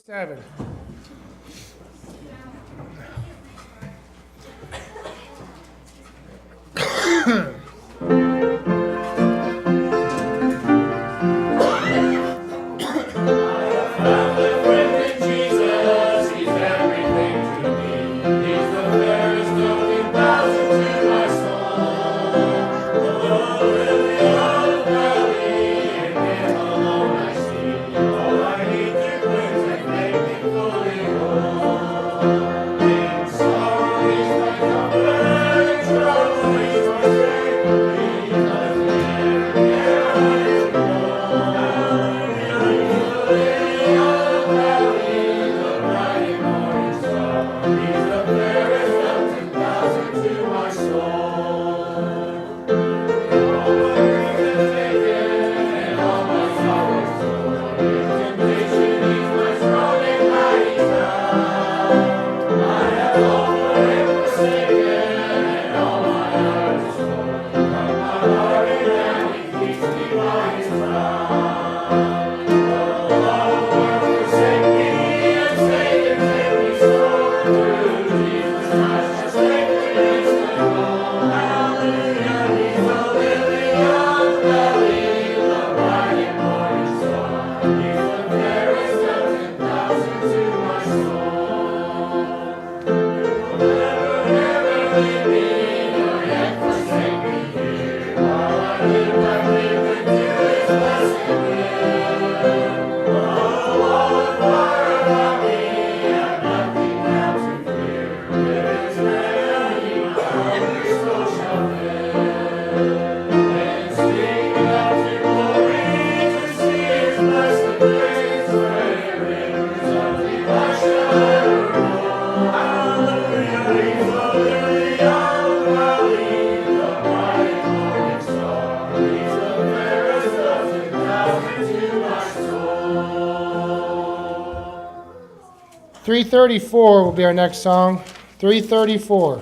7. "334" will be our next song. 334.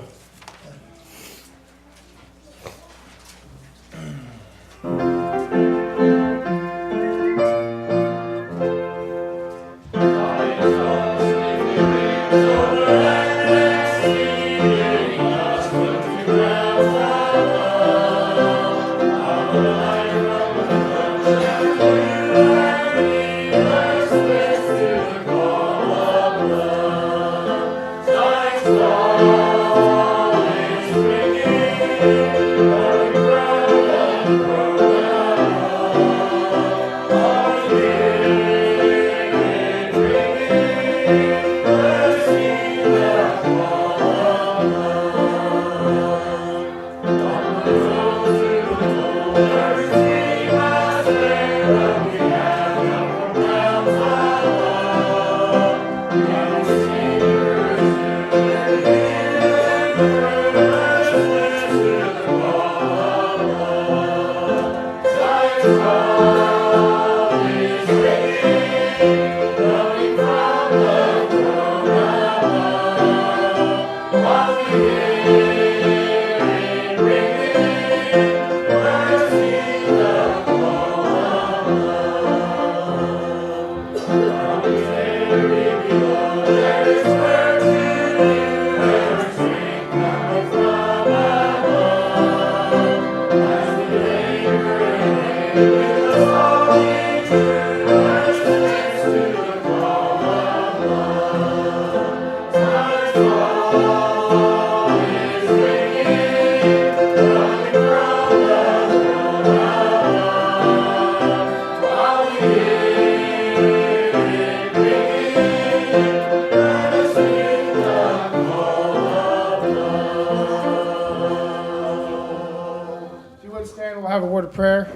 We'll have a word of prayer.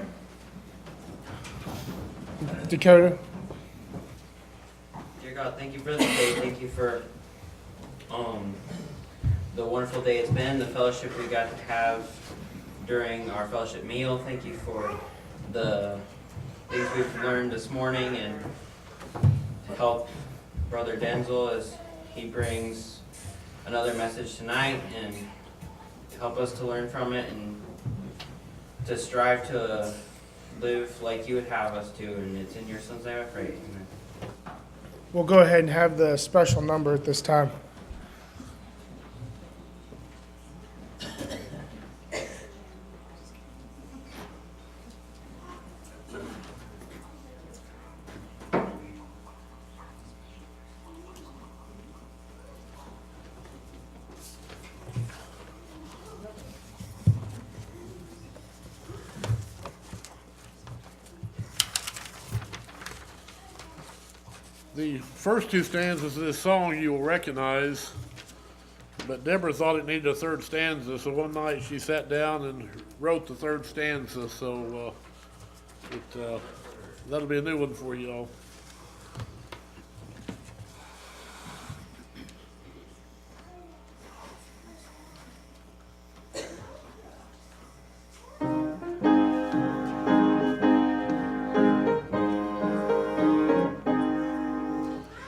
Dakota. Dear God, thank you for this day. Thank you for the wonderful day it's been, the fellowship we got to have during our fellowship meal. Thank you for the things we've learned this morning, and to help Brother Denzel as he brings another message tonight, and help us to learn from it and to strive to live like you would have us to. And it's in your son's name I pray. Amen. We'll go ahead and have the special number at this time. The first two stanzas of this song you will recognize, but Deborah thought it needed a third stanza, so one night she sat down and wrote the third stanza, so that'll be a new one for you all.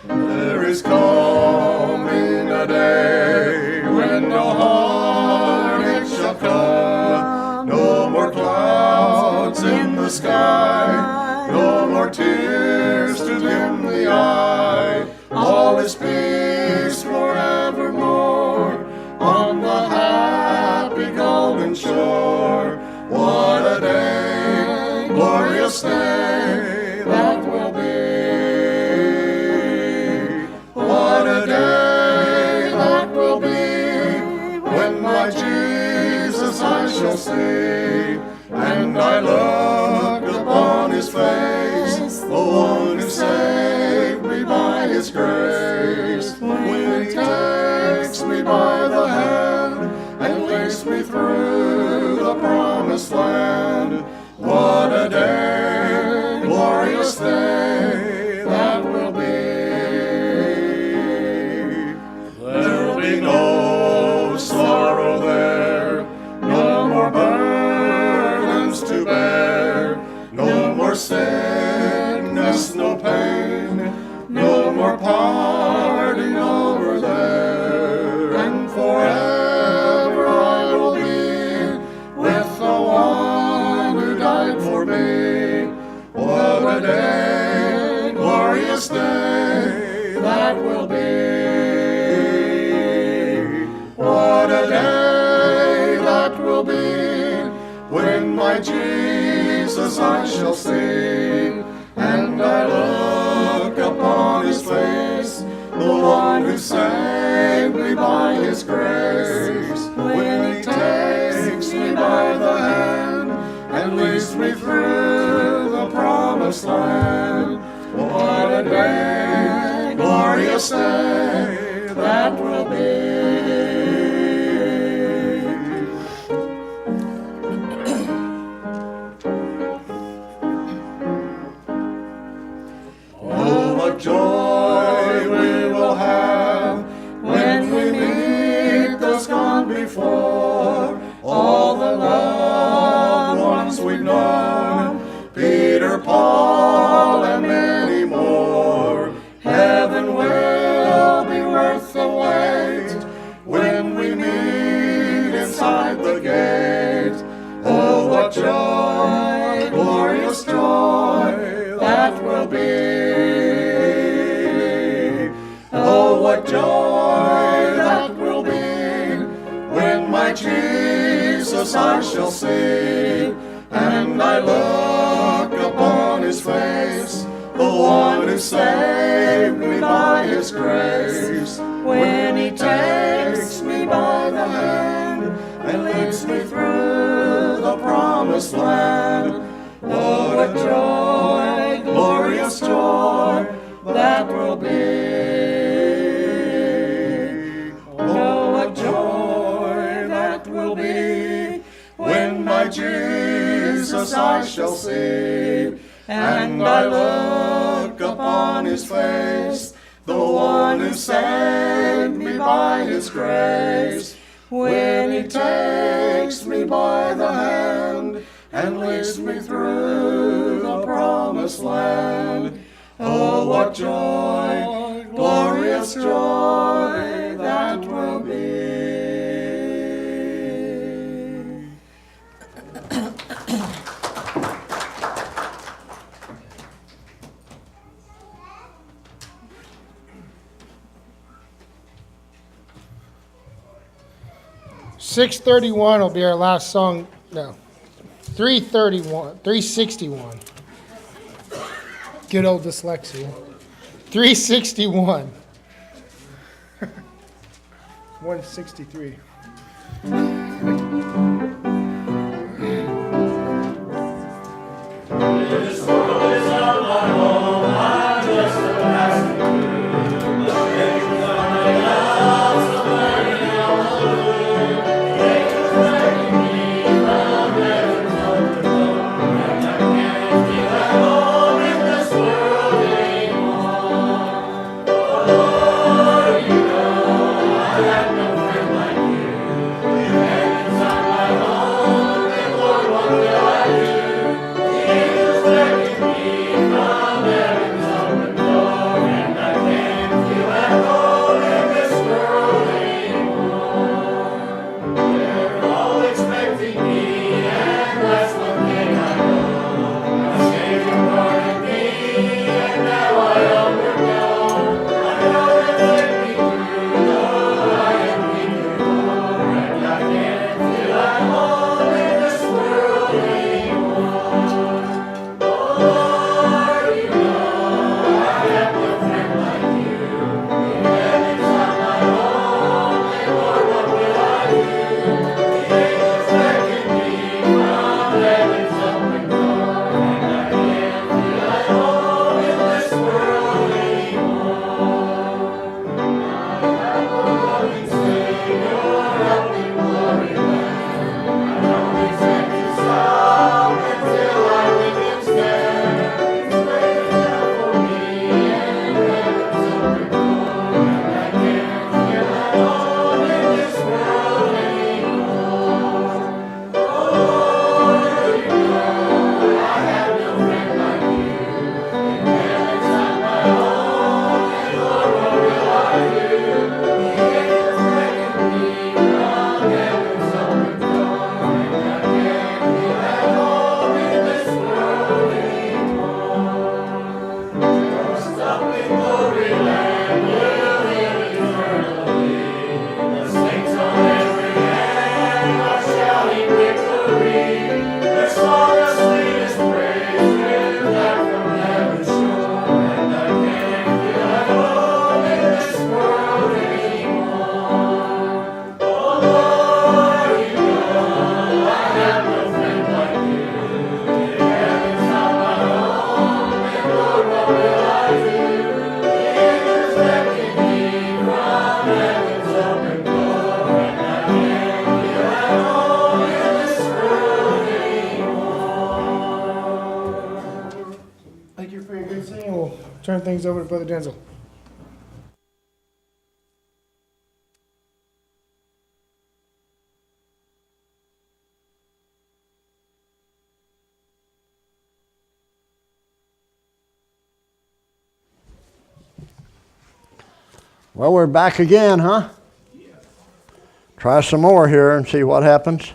There is coming a day when no heartache shall come, no more clouds in the sky, no more tears to dim the eye. All is peace forevermore on the happy golden shore. What a day, glorious day that will be. What a day that will be when my Jesus I shall see, and I look upon his face, the one who saved me by his grace. When he takes me by the hand and leads me through the promised land. What a day, glorious day that will be. There'll be no sorrow there, no more burdens to bear, no more sickness, no pain, no more parting over there. And forever I will be with the one who died for me. What a day, glorious day that will be. What a day that will be when my Jesus I shall see, and I look upon his face, the one who saved me by his grace. When he takes me by the hand and leads me through the promised land. What a day, glorious day that will be. Oh, what joy we will have when we meet those gone before. All the loved ones we've known, Peter, Paul, and many more. Heaven will be worth the wait when we meet inside the gate. Oh, what joy, glorious joy that will be. Oh, what joy that will be when my Jesus I shall see, and I look upon his face, the one who saved me by his grace. When he takes me by the hand and leads me through the promised land. What a joy, glorious joy that will be. Oh, what joy that will be when my Jesus I shall see, and I look upon his face, the one who saved me by his grace. When he takes me by the hand and leads me through the promised land. Oh, what joy, glorious joy that will be. 631 will be our last song. No, 361. Good old dyslexia. 361. 163. Thank you for your good singing. We'll turn things over to Brother Denzel. Well, we're back again, huh? Try some more here and see what happens.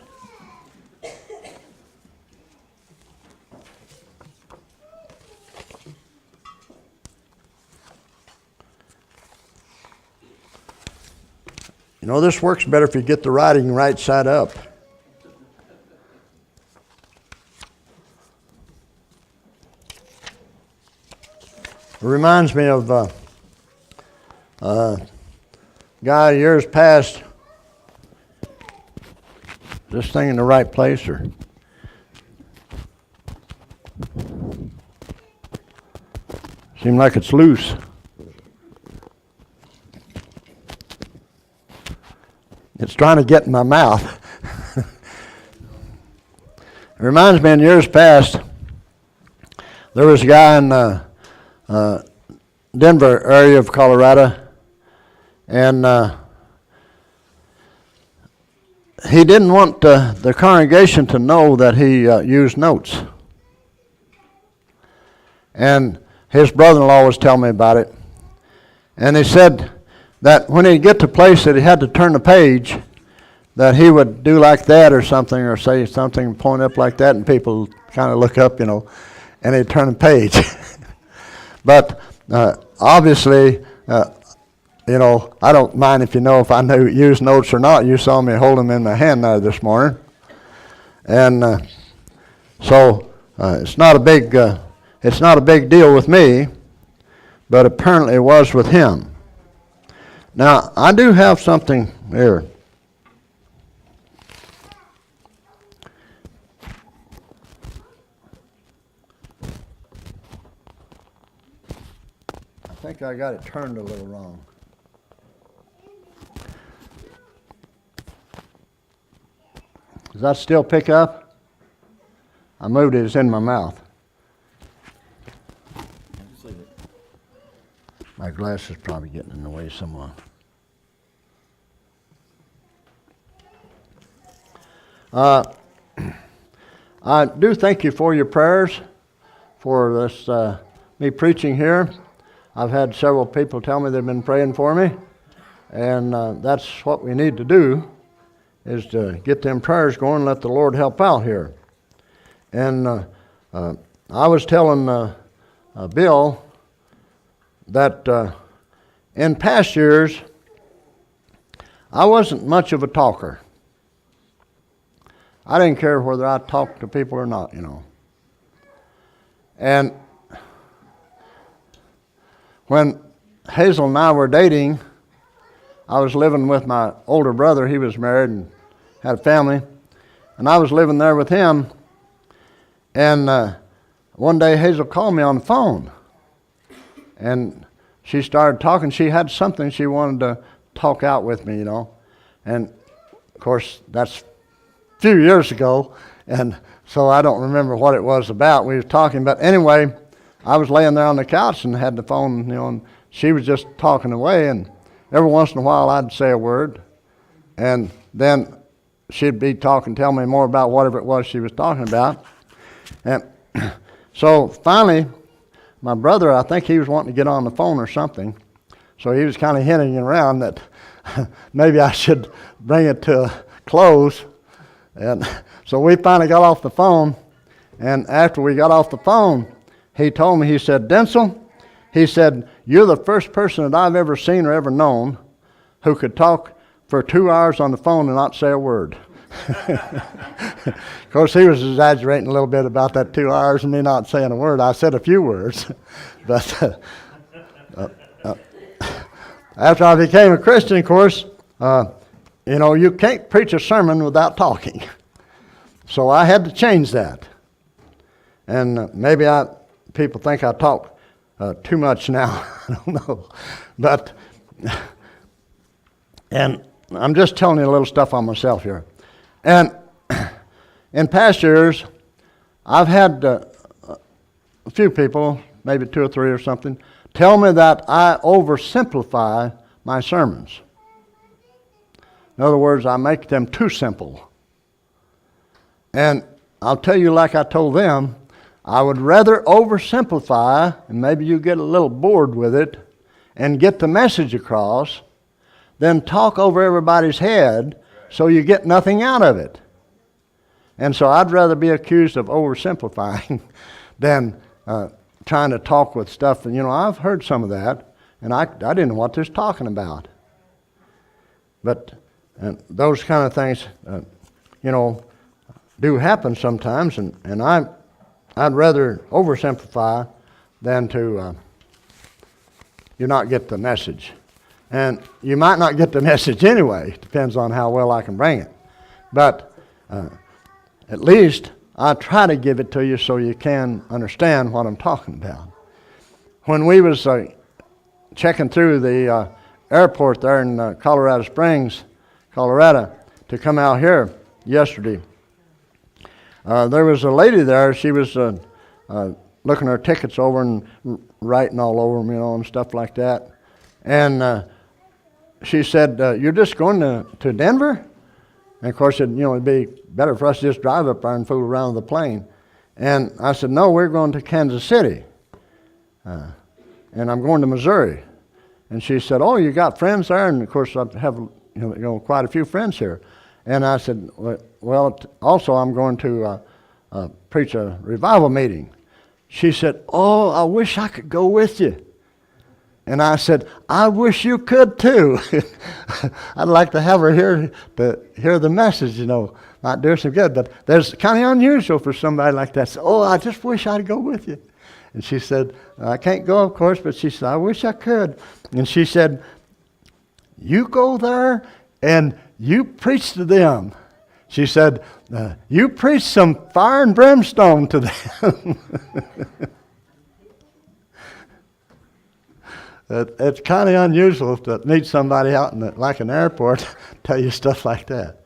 You know, this works better if you get the writing right side up. It reminds me of guy years past. Is this thing in the right place, or? Seems like it's loose. It's trying to get in my mouth. It reminds me in years past, there was a guy in Denver area of Colorado, and he didn't want the congregation to know that he used notes. And his brother-in-law was telling me about it. And he said that when he'd get to a place that he had to turn the page, that he would do like that or something, or say something, point up like that, and people kind of look up, you know, and he'd turn the page. But obviously, you know, I don't mind if I use notes or not. You saw me hold them in my hand there this morning. And so it's not a big deal with me, but apparently it was with him. Now, I do have something here. I think I got it turned a little wrong. Does that still pick up? I moved it, it's in my mouth. My glass is probably getting in the way somewhere. I do thank you for your prayers for this me preaching here. I've had several people tell me they've been praying for me, and that's what we need to do, is to get them prayers going and let the Lord help out here. And I was telling Bill that in past years, I wasn't much of a talker. I didn't care whether I talked to people or not, you know. And when Hazel and I were dating, I was living with my older brother. He was married and had a family, and I was living there with him. And one day Hazel called me on the phone, and she started talking. She had something she wanted to talk out with me, you know. And of course, that's a few years ago, and so I don't remember what it was about. We were talking, but anyway, I was laying there on the couch and had the phone, you know, and she was just talking away, and every once in a while I'd say a word, and then she'd be talking, tell me more about whatever it was she was talking about. And so finally, my brother, I think he was wanting to get on the phone or something, so he was kind of hinting around that maybe I should bring it to a close. And so we finally got off the phone, and after we got off the phone, he told me, he said, Densel, he said, you're the first person that I've ever seen or ever known who could talk for 2 hours on the phone and not say a word. Of course, he was exaggerating a little bit about that 2 hours and me not saying a word. I said a few words. But after I became a Christian, of course, you know, you can't preach a sermon without talking. So I had to change that. And maybe people think I talk too much now. I don't know. But, and I'm just telling you a little stuff on myself here. And in past years, I've had a few people, maybe 2 or 3 or something, tell me that I oversimplify my sermons. In other words, I make them too simple. And I'll tell you, like I told them, I would rather oversimplify, and maybe you get a little bored with it, and get the message across, than talk over everybody's head so you get nothing out of it. And so I'd rather be accused of oversimplifying than trying to talk with stuff. And, you know, I've heard some of that, and I didn't know what this was talking about. But those kind of things, you know, do happen sometimes, and I'd rather oversimplify than to you not get the message. And you might not get the message anyway. It depends on how well I can bring it. But at least I try to give it to you so you can understand what I'm talking about. When we was checking through the airport there in Colorado Springs, Colorado, to come out here yesterday, there was a lady there. She was looking her tickets over and writing all over them, you know, and stuff like that. And she said, "You're just going to Denver?" And of course, it'd be better for us to just drive up there and fool around with the plane. And I said, "No, we're going to Kansas City, and I'm going to Missouri." And she said, "Oh, you got friends there?" And of course, I have quite a few friends here. And I said, "Well, also I'm going to preach a revival meeting." She said, "Oh, I wish I could go with you." And I said, I wish you could too. I'd like to have her here to hear the message, might do some good. But there's kind of unusual for somebody like that. So, I just wish I'd go with you. And she said, I can't go, of course, but she said, I wish I could. And she said, you go there and you preach to them. She said, you preach some fire and brimstone to them. It's kind of unusual to meet somebody out in like an airport tell you stuff like that.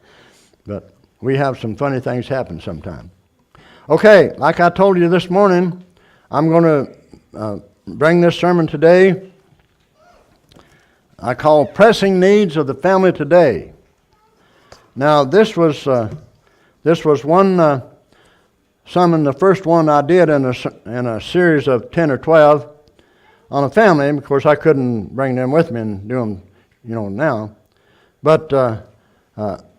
But we have some funny things happen sometime. Okay, like I told you this morning, I'm going to bring this sermon today. I call Pressing Needs of the Family Today. Now, this was one sermon, the first one I did in a series of 10 or 12 on a family. Of course, I couldn't bring them with me and do them, now. But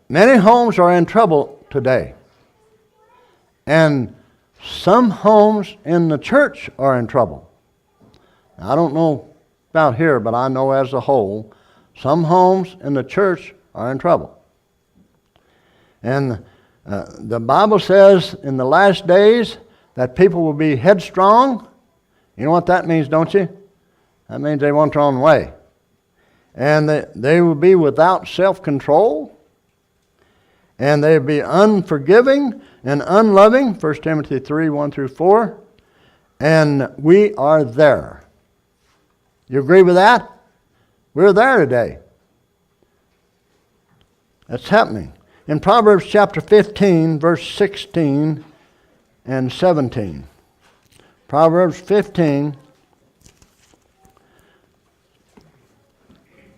many homes are in trouble today. And some homes in the church are in trouble. Now, I don't know about here, but I know as a whole, some homes in the church are in trouble. And the Bible says in the last days that people will be headstrong. You know what that means, don't you? That means they want their own way. And they will be without self-control. And they will be unforgiving and unloving, 1 Timothy 3, 1 through 4. And we are there. You agree with that? We're there today. That's happening. In Proverbs chapter 15, verse 16 and 17. Proverbs 15,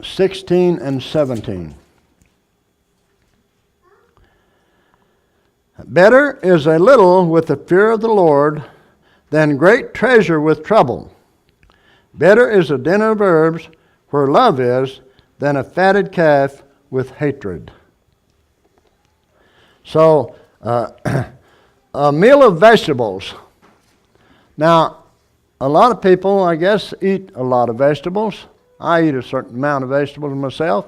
16 and 17. Better is a little with the fear of the Lord than great treasure with trouble. Better is a dinner of herbs where love is than a fatted calf with hatred. So, a meal of vegetables. Now, a lot of people, I guess, eat a lot of vegetables. I eat a certain amount of vegetables myself.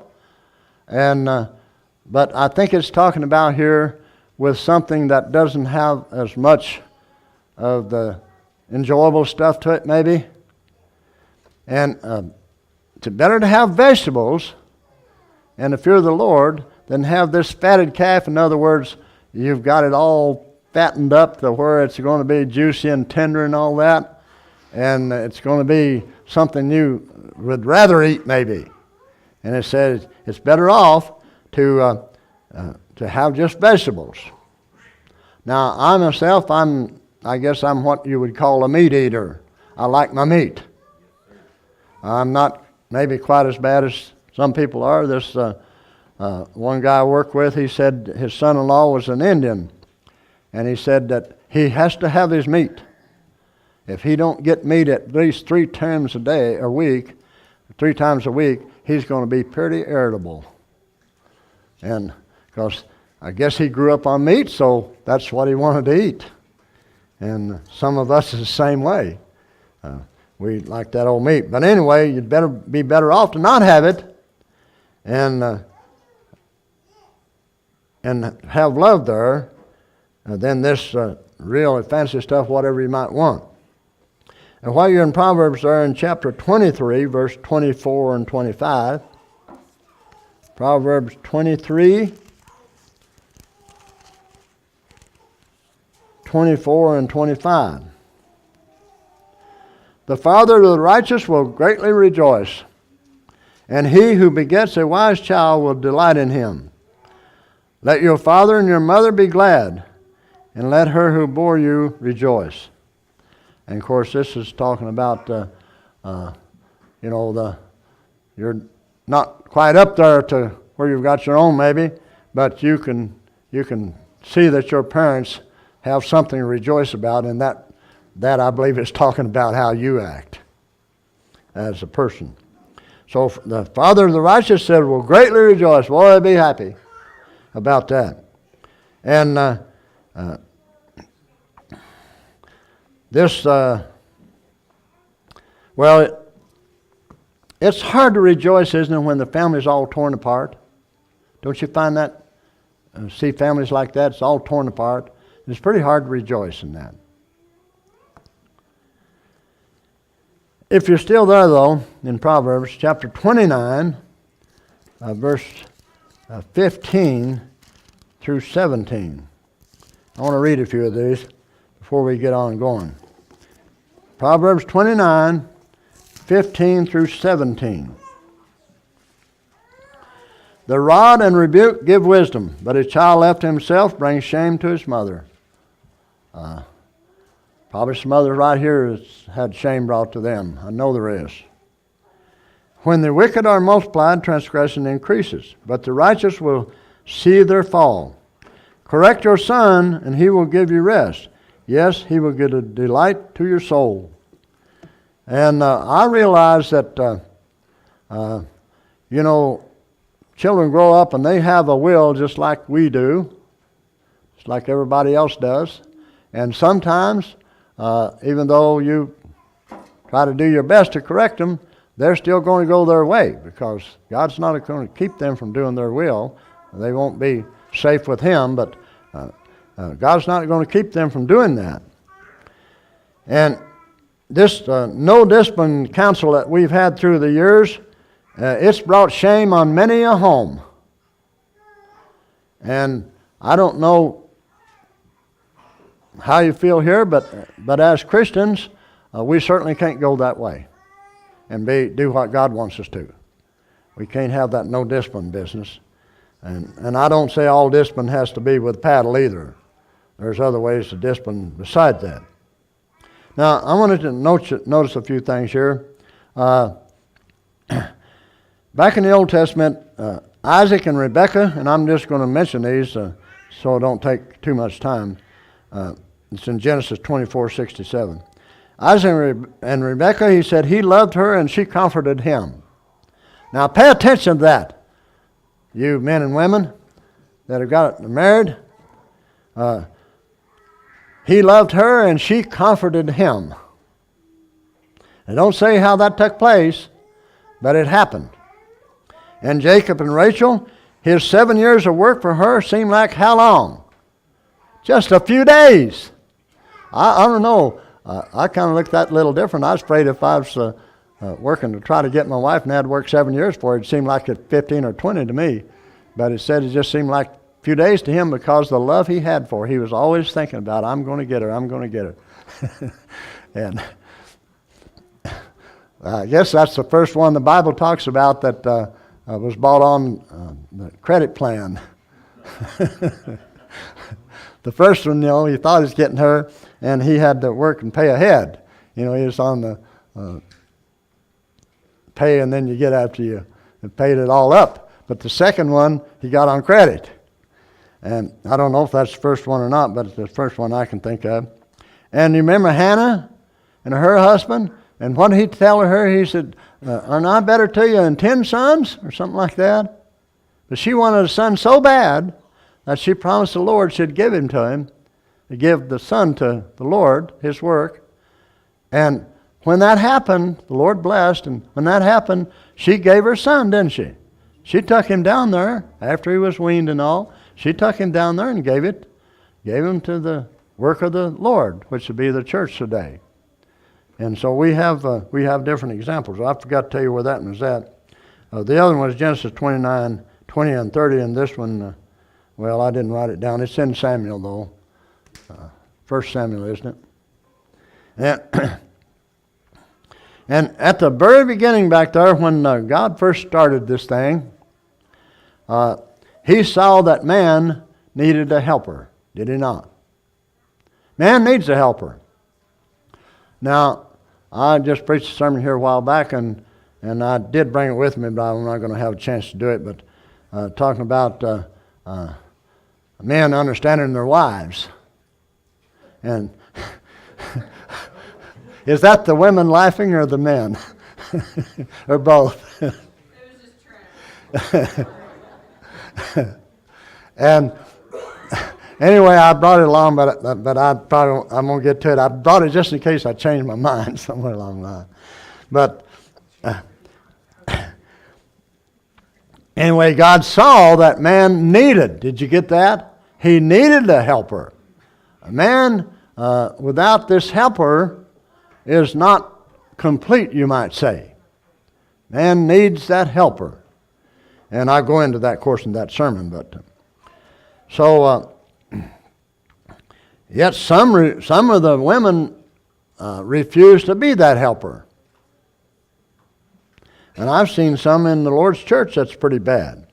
But I think it's talking about here with something that doesn't have as much of the enjoyable stuff to it, maybe. And it's better to have vegetables and the fear of the Lord than have this fatted calf. In other words, you've got it all fattened up to where it's going to be juicy and tender and all that. And it's going to be something you would rather eat, maybe. And it says it's better off to have just vegetables. Now, I myself, I guess I'm what you would call a meat eater. I like my meat. I'm not maybe quite as bad as some people are. This one guy I work with, he said his son-in-law was an Indian. And he said that he has to have his meat. If he don't get meat at least 3 times a week, he's going to be pretty irritable. And because I guess he grew up on meat, so that's what he wanted to eat. And some of us is the same way. We like that old meat. But anyway, you'd be better off to not have it and have love there than this real fancy stuff, whatever you might want. And while you're in Proverbs there in chapter 23, verse 24 and 25, Proverbs 23, 24 and 25. The father of the righteous will greatly rejoice, and he who begets a wise child will delight in him. Let your father and your mother be glad, and let her who bore you rejoice. And of course, this is talking about, you're not quite up there to where you've got your own maybe, but you can see that your parents have something to rejoice about, and that I believe is talking about how you act as a person. So the father of the righteous said, will greatly rejoice. Boy, be happy about that. And it's hard to rejoice, isn't it, when the family's all torn apart? Don't you find that? See families like that, it's all torn apart. It's pretty hard to rejoice in that. If you're still there, though, in Proverbs chapter 29, verse 15 through 17. I want to read a few of these before we get on going. Proverbs 29, 15 through 17. The rod and rebuke give wisdom, but a child left to himself brings shame to his mother. Probably some others right here has had shame brought to them. I know there is. When the wicked are multiplied, transgression increases, but the righteous will see their fall. Correct your son, and he will give you rest. Yes, he will give a delight to your soul. And I realize that, children grow up and they have a will just like we do, just like everybody else does. And sometimes, even though you try to do your best to correct them, they're still going to go their way because God's not going to keep them from doing their will. They won't be safe with Him, but God's not going to keep them from doing that. And this no discipline counsel that we've had through the years, it's brought shame on many a home. And I don't know how you feel here, but as Christians, we certainly can't go that way and do what God wants us to. We can't have that no discipline business. And I don't say all discipline has to be with paddle either. There's other ways to discipline beside that. Now, I wanted to notice a few things here. Back in the Old Testament, Isaac and Rebekah, and I'm just going to mention these so it don't take too much time. It's in Genesis 24:67. Isaac and Rebekah, he said he loved her and she comforted him. Now, pay attention to that, you men and women that have got married. He loved her and she comforted him. And don't say how that took place, but it happened. And Jacob and Rachel, his 7 years of work for her seemed like how long? Just a few days. I don't know. I kind of looked at that a little different. I was afraid if I was working to try to get my wife and I had to work 7 years for her, it seemed like it 15 or 20 to me. But it said it just seemed like few days to him because the love he had for her. He was always thinking about, I'm going to get her, I'm going to get her. And I guess that's the first one the Bible talks about that was bought on the credit plan. The first one, he thought he was getting her, and he had to work and pay ahead. He was on the pay and then you get after you paid it all up. But the second one, he got on credit. And I don't know if that's the first one or not, but it's the first one I can think of. And you remember Hannah and her husband? And what did he tell her? He said, aren't I better to you than 10 sons? Or something like that. But she wanted a son so bad that she promised the Lord she'd give him to him. To give the son to the Lord, his work. And when that happened, the Lord blessed. And when that happened, she gave her son, didn't she? She took him down there after he was weaned and all. She took him down there and gave him to the work of the Lord, which would be the church today. And so we have different examples. I forgot to tell you where that one was at. The other one was Genesis 29, 20 and 30, and this one, I didn't write it down. It's in Samuel, though. 1 Samuel, isn't it? And at the very beginning back there, when God first started this thing, He saw that man needed a helper, did he not? Man needs a helper. Now, I just preached a sermon here a while back, and I did bring it with me, but I'm not going to have a chance to do it. But talking about men understanding their wives. And is that the women laughing or the men? Or both? It was just trend. And anyway, I brought it along, but I'm going to get to it. I brought it just in case I change my mind somewhere along the line. But Anyway, God saw that man needed. Did you get that? He needed a helper. A man without this helper is not complete, you might say. Man needs that helper. And I'll go into that, of course, in that sermon. But yet some of the women refuse to be that helper. And I've seen some in the Lord's church that's pretty bad.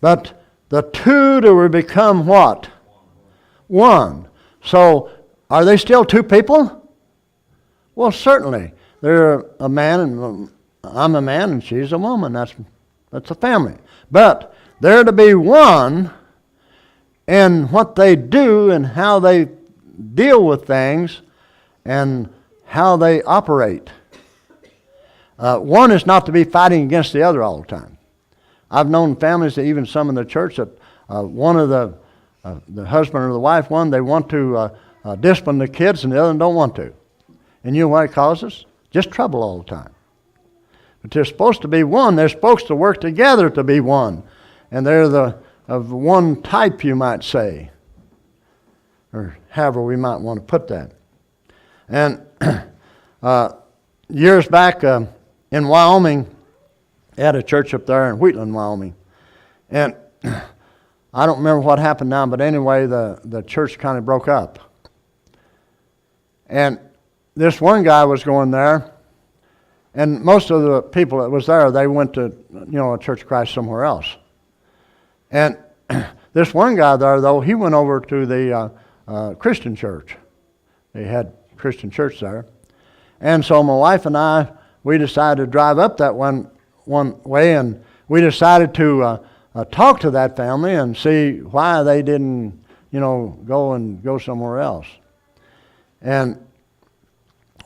But the two to become what? One. So, are they still two people? Well, certainly. They're a man, and I'm a man, and she's a woman. That's a family. But they're to be one in what they do and how they deal with things and how they operate. One is not to be fighting against the other all the time. I've known families, that even some in the church, that one of the husband or the wife, they want to discipline the kids and the other don't want to. And you know what it causes? Just trouble all the time. But they're supposed to be one. They're supposed to work together to be one. And they're of one type, you might say. Or however we might want to put that. And years back in Wyoming, they had a church up there in Wheatland, Wyoming. And I don't remember what happened now, but anyway, the church kind of broke up. And this one guy was going there, and most of the people that was there, they went to, a Church of Christ somewhere else. And this one guy there, though, he went over to the Christian church. They had Christian church there. And so my wife and I, we decided to drive up that one way, and we decided to talk to that family and see why they didn't, go somewhere else. And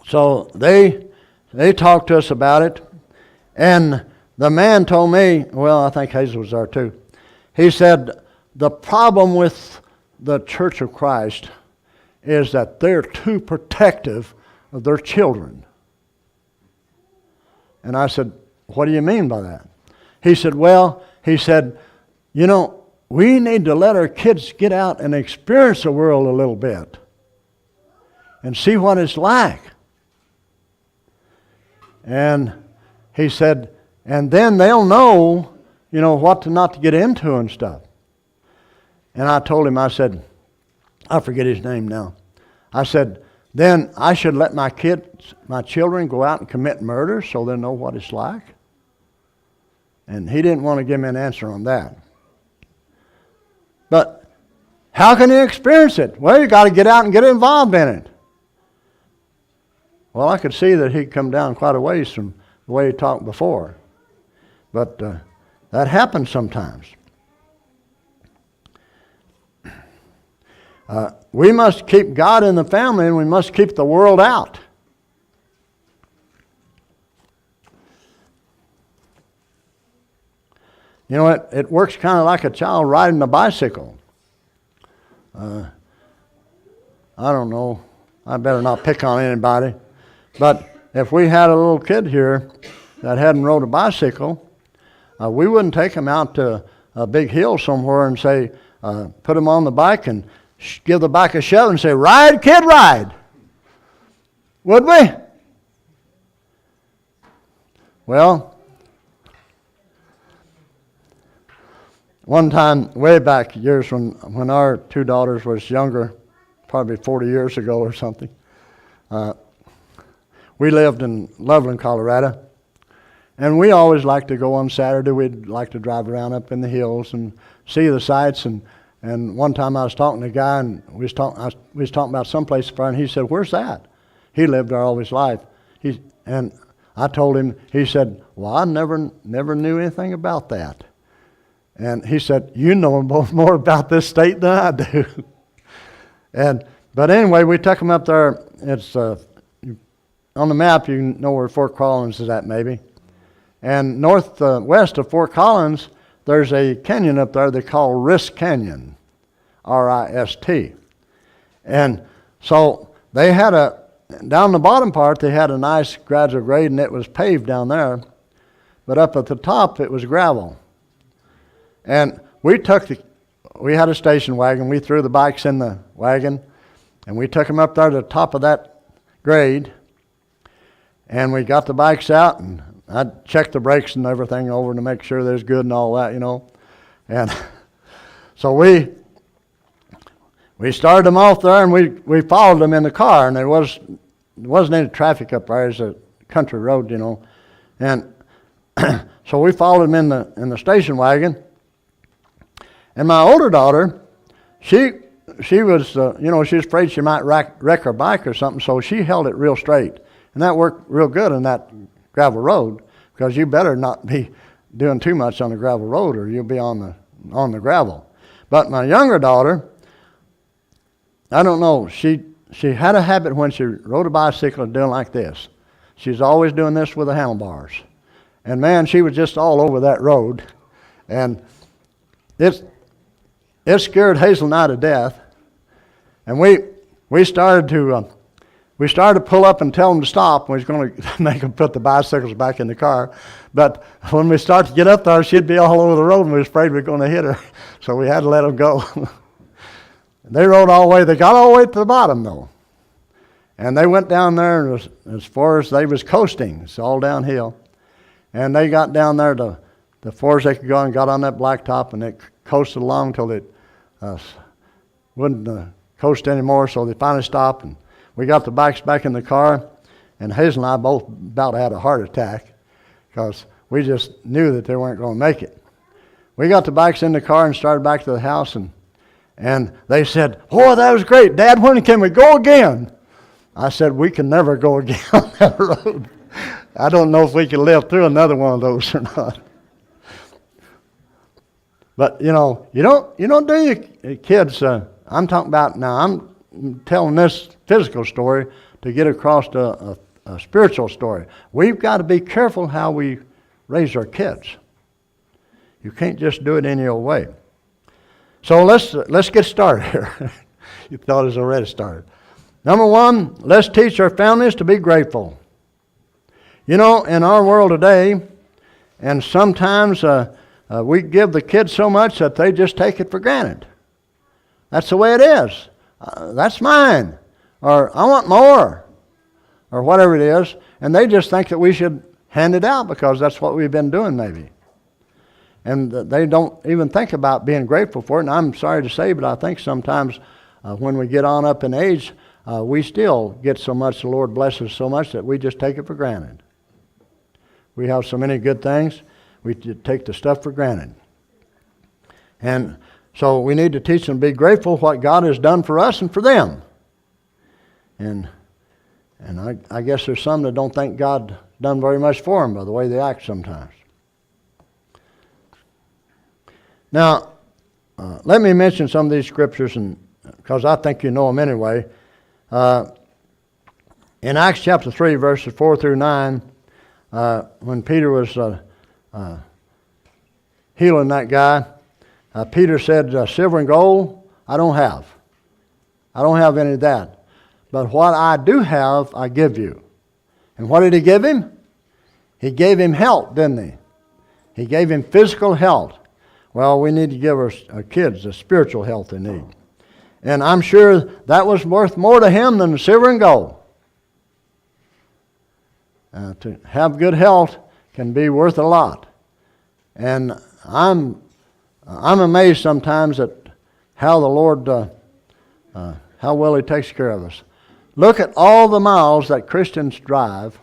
so they talked to us about it, and the man told me, well, I think Hazel was there too. He said, the problem with the Church of Christ is that they're too protective of their children. And I said, what do you mean by that? He said, we need to let our kids get out and experience the world a little bit and see what it's like. And he said, and then they'll know, what not to get into and stuff. And I told him, I said, I forget his name now. I said, then I should let my children go out and commit murder so they'll know what it's like. And he didn't want to give me an answer on that. But how can he experience it? Well, you got to get out and get involved in it. Well, I could see that he'd come down quite a ways from the way he talked before. But that happens sometimes. We must keep God in the family, and we must keep the world out. It works kind of like a child riding a bicycle. I don't know. I better not pick on anybody. But if we had a little kid here that hadn't rode a bicycle, we wouldn't take him out to a big hill somewhere and say, put him on the bike and give the bike a shove and say, ride, kid, ride. Would we? Well, one time, way back years when our two daughters was younger, probably 40 years ago or something, we lived in Loveland, Colorado. And we always liked to go on Saturday. We'd like to drive around up in the hills and see the sights. And one time I was talking to a guy, and we was talking about someplace far, and he said, where's that? He lived there all his life. And I told him, he said, well, I never knew anything about that. And he said, you know more about this state than I do. But anyway, we took him up there. It's on the map, you know where Fort Collins is at, maybe. And northwest of Fort Collins, there's a canyon up there they call Rist Canyon, R-I-S-T. And so they had down the bottom part, they had a nice gradual grade, and it was paved down there. but up at the top it was gravel. And we had a station wagon. We threw the bikes in the wagon, and we took them up there to the top of that grade, and we got the bikes out, and I checked the brakes and everything over to make sure there's good and all that, you know. And so we started them off there, and we followed them in the car, and there wasn't any traffic up there. It's a country road, you know. And so we followed them in the station wagon. And my older daughter, she was, she was afraid she might wreck her bike or something, so she held it real straight. And that worked real good on that gravel road, because you better not be doing too much on the gravel road or you'll be on the gravel. But my younger daughter, I don't know, she had a habit when she rode a bicycle of doing like this. She's always doing this with the handlebars. And man, she was just all over that road. And it scared Hazel and I to death. And we started to pull up and tell them to stop. We was going to make them put the bicycles back in the car. But when we started to get up there, she'd be all over the road, and we was afraid we were going to hit her. So we had to let them go. They rode all the way. They got all the way to the bottom, though. And they went down there as far as they was coasting. It's all downhill. And they got down there to the far as they could go and got on that blacktop, and it coasted along till it wouldn't coast anymore. So they finally stopped, and we got the bikes back in the car, and Hazel and I both about had a heart attack because we just knew that they weren't going to make it. We got the bikes in the car and started back to the house, and they said, "Boy, that was great. Dad, when can we go again?" I said, "We can never go again on that road. I don't know if we can live through another one of those or not." But, you don't do your kids, I'm talking about now, I'm telling this physical story to get across a spiritual story. We've got to be careful how we raise our kids. You can't just do it any old way. So let's get started here. You thought it was already started. Number one, let's teach our families to be grateful. In our world today, and sometimes we give the kids so much that they just take it for granted. That's the way it is. That's mine. Or I want more. Or whatever it is. And they just think that we should hand it out because that's what we've been doing maybe. And they don't even think about being grateful for it. And I'm sorry to say, but I think sometimes when we get on up in age, we still get so much, the Lord blesses so much that we just take it for granted. We have so many good things, we take the stuff for granted. And so we need to teach them to be grateful what God has done for us and for them. And I guess there's some that don't think God done very much for them by the way they act sometimes. Now, let me mention some of these scriptures, because I think you know them anyway. In Acts chapter 3, verses 4 through 9, when Peter was healing that guy, Peter said, "Silver and gold I don't have. I don't have any of that. But what I do have, I give you." And what did he give him? He gave him health, didn't he? He gave him physical health. Well, we need to give our kids the spiritual health they need. And I'm sure that was worth more to him than the silver and gold. To have good health can be worth a lot. And I'm amazed sometimes at how the Lord, how well He takes care of us. Look at all the miles that Christians drive,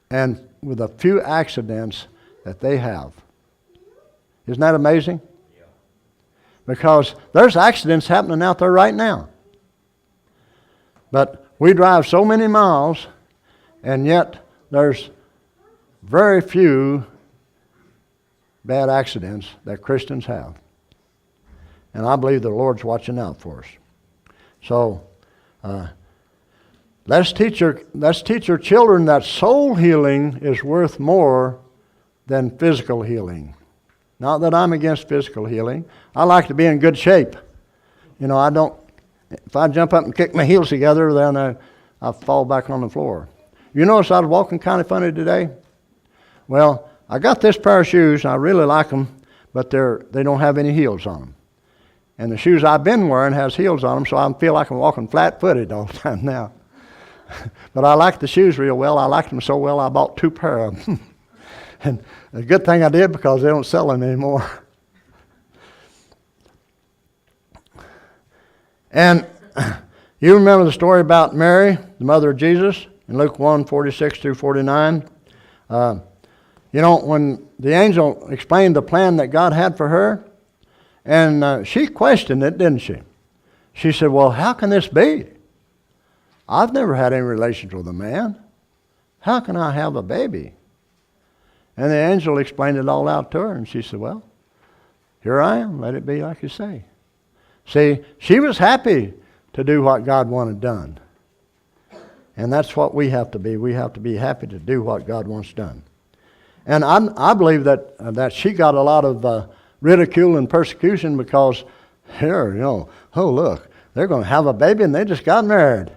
and with a few accidents that they have. Isn't that amazing? Yeah. Because there's accidents happening out there right now. But we drive so many miles, and yet there's very few bad accidents that Christians have. And I believe the Lord's watching out for us. So, let's teach our children that soul healing is worth more than physical healing. Not that I'm against physical healing. I like to be in good shape. If I jump up and kick my heels together, then I fall back on the floor. You notice I was walking kind of funny today? Well, I got this pair of shoes, and I really like them, but they don't have any heels on them. And the shoes I've been wearing has heels on them, so I feel like I'm walking flat-footed all the time now. But I like the shoes real well. I liked them so well I bought 2 pair of them. And a good thing I did, because they don't sell them anymore. And you remember the story about Mary, the mother of Jesus, in Luke 1:46 through 49. When the angel explained the plan that God had for her, and she questioned it, didn't she? She said, well, how can this be? I've never had any relations with a man. How can I have a baby? And the angel explained it all out to her, and she said, well, here I am. Let it be like you say. See, she was happy to do what God wanted done. And that's what we have to be. We have to be happy to do what God wants done. And I believe that she got a lot of ridicule and persecution because here, oh look, they're going to have a baby and they just got married.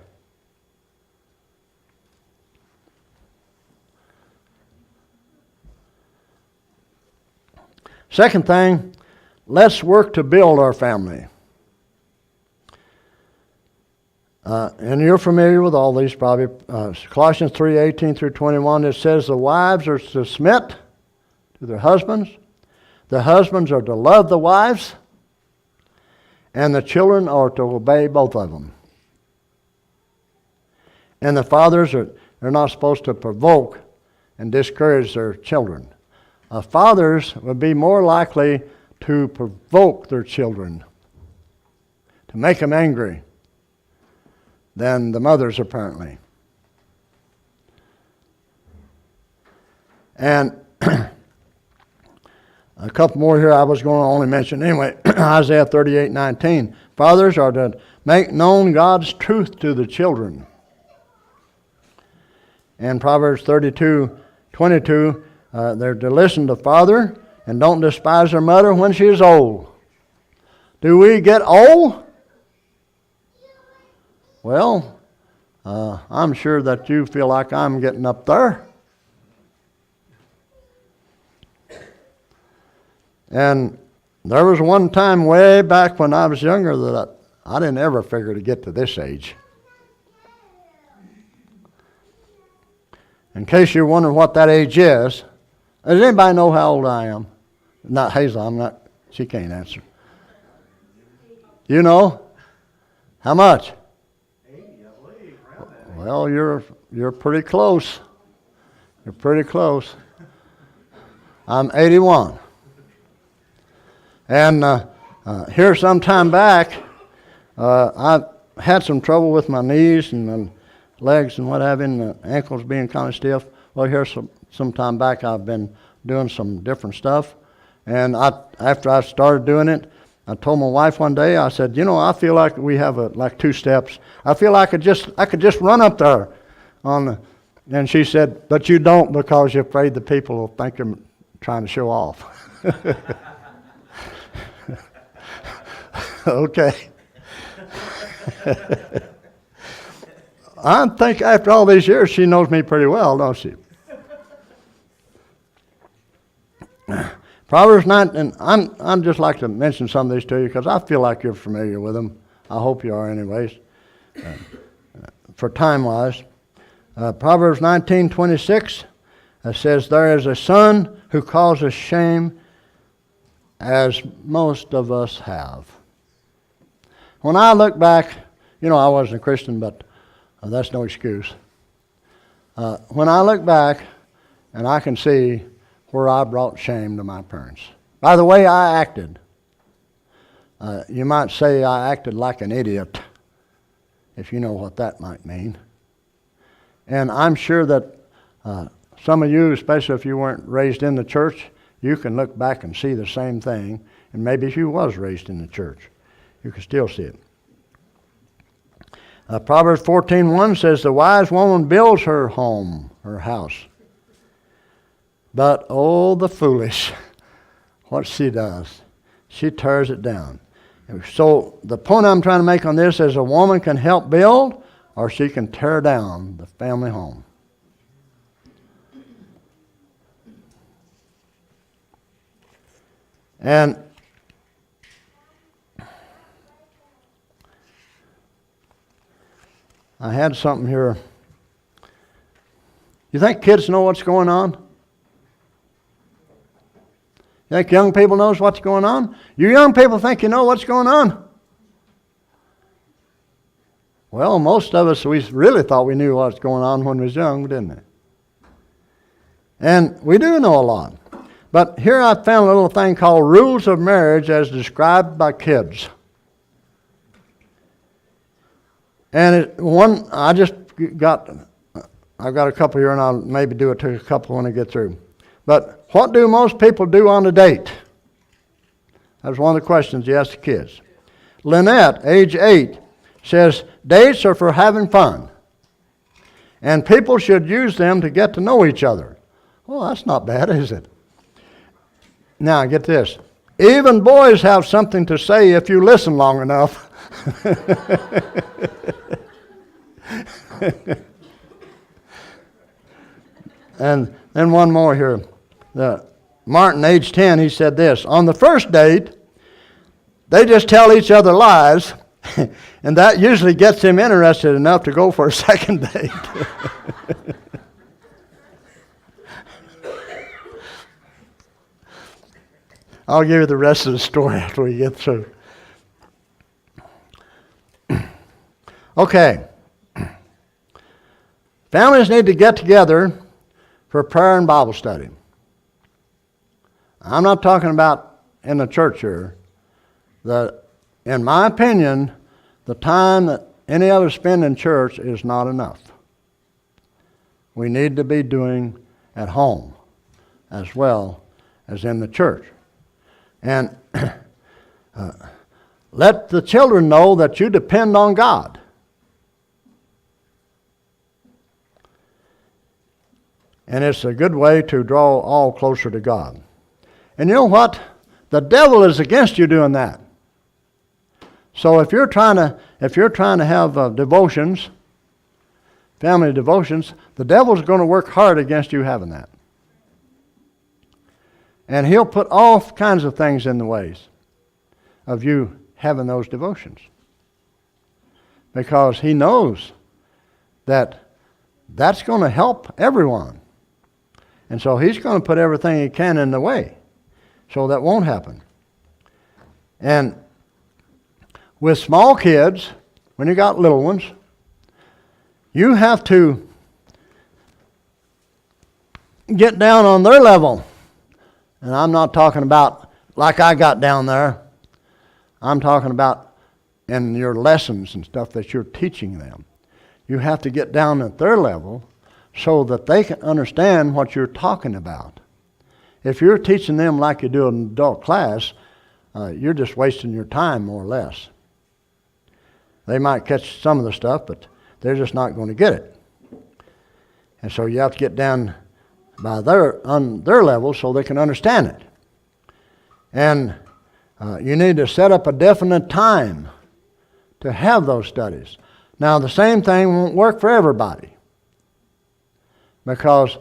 Second thing, let's work to build our family. And you're familiar with all these probably. Colossians 3:18 through 21, it says the wives are to submit to their husbands. The husbands are to love the wives. And the children are to obey both of them. And the fathers are not supposed to provoke and discourage their children. Fathers would be more likely to provoke their children, to make them angry, than the mothers apparently. And a couple more here I was going to only mention anyway. Isaiah 38:19. Fathers are to make known God's truth to the children. And Proverbs 32:22. They're to listen to father and don't despise their mother when she is old. Do we get old? Well, I'm sure that you feel like I'm getting up there. And there was one time way back when I was younger that I didn't ever figure to get to this age. In case you're wondering what that age is, does anybody know how old I am? Not Hazel, I'm not, she can't answer. You know? How much? 80, I believe. Well, you're pretty close. You're pretty close. I'm 81. And here some time back, I had some trouble with my knees and my legs and what have you, and the ankles being kind of stiff. Well, here some time back, I've been doing some different stuff. And after I started doing it, I told my wife one day, I said, I feel like we have like 2 steps. I feel like I could just run up there. And she said, but you don't because you're afraid the people will think you're trying to show off. Okay. I think after all these years, she knows me pretty well, don't she? Proverbs 9, and I'm just like to mention some of these to you because I feel like you're familiar with them. I hope you are anyways, for time-wise. Proverbs 19:26 says, there is a son who causes shame as most of us have. When I look back, I wasn't a Christian, but that's no excuse. When I look back and I can see where I brought shame to my parents. By the way I acted. You might say I acted like an idiot, if you know what that might mean. And I'm sure that some of you, especially if you weren't raised in the church, you can look back and see the same thing. And maybe if you was raised in the church, you can still see it. Proverbs 14:1 says, the wise woman builds her home, her house. But, the foolish, what she does, she tears it down. So the point I'm trying to make on this is a woman can help build or she can tear down the family home. And I had something here. You think kids know what's going on? You think young people knows what's going on? You young people think you know what's going on? Well, most of us, we really thought we knew what was going on when we was young, didn't we? And we do know a lot. But here I found a little thing called Rules of Marriage as described by kids. And I've got a couple here, and I'll maybe do it to a couple when I get through. But what do most people do on a date? That was one of the questions you asked the kids. Lynette, age 8, says dates are for having fun, and people should use them to get to know each other. Well, that's not bad, is it? Now, get this. Even boys have something to say if you listen long enough. And then one more here. Martin, age 10, he said this. On the first date, they just tell each other lies, and that usually gets him interested enough to go for a second date. I'll give you the rest of the story after we get through. Okay. Families need to get together for prayer and Bible study. I'm not talking about in the church here. In my opinion, the time that any of us spend in church is not enough. We need to be doing at home as well as in the church. And let the children know that you depend on God. And it's a good way to draw all closer to God. And you know what? The devil is against you doing that. So if you're trying to have devotions, family devotions, the devil's going to work hard against you having that. And he'll put all kinds of things in the ways of you having those devotions. Because he knows that that's going to help everyone. And so he's going to put everything he can in the way. So that won't happen. And with small kids, when you got little ones, you have to get down on their level. And I'm not talking about like I got down there. I'm talking about in your lessons and stuff that you're teaching them. You have to get down at their level so that they can understand what you're talking about. If you're teaching them like you do in an adult class, you're just wasting your time more or less. They might catch some of the stuff, but they're just not going to get it. And so you have to get down on their level so they can understand it. And you need to set up a definite time to have those studies. Now, the same thing won't work for everybody. Because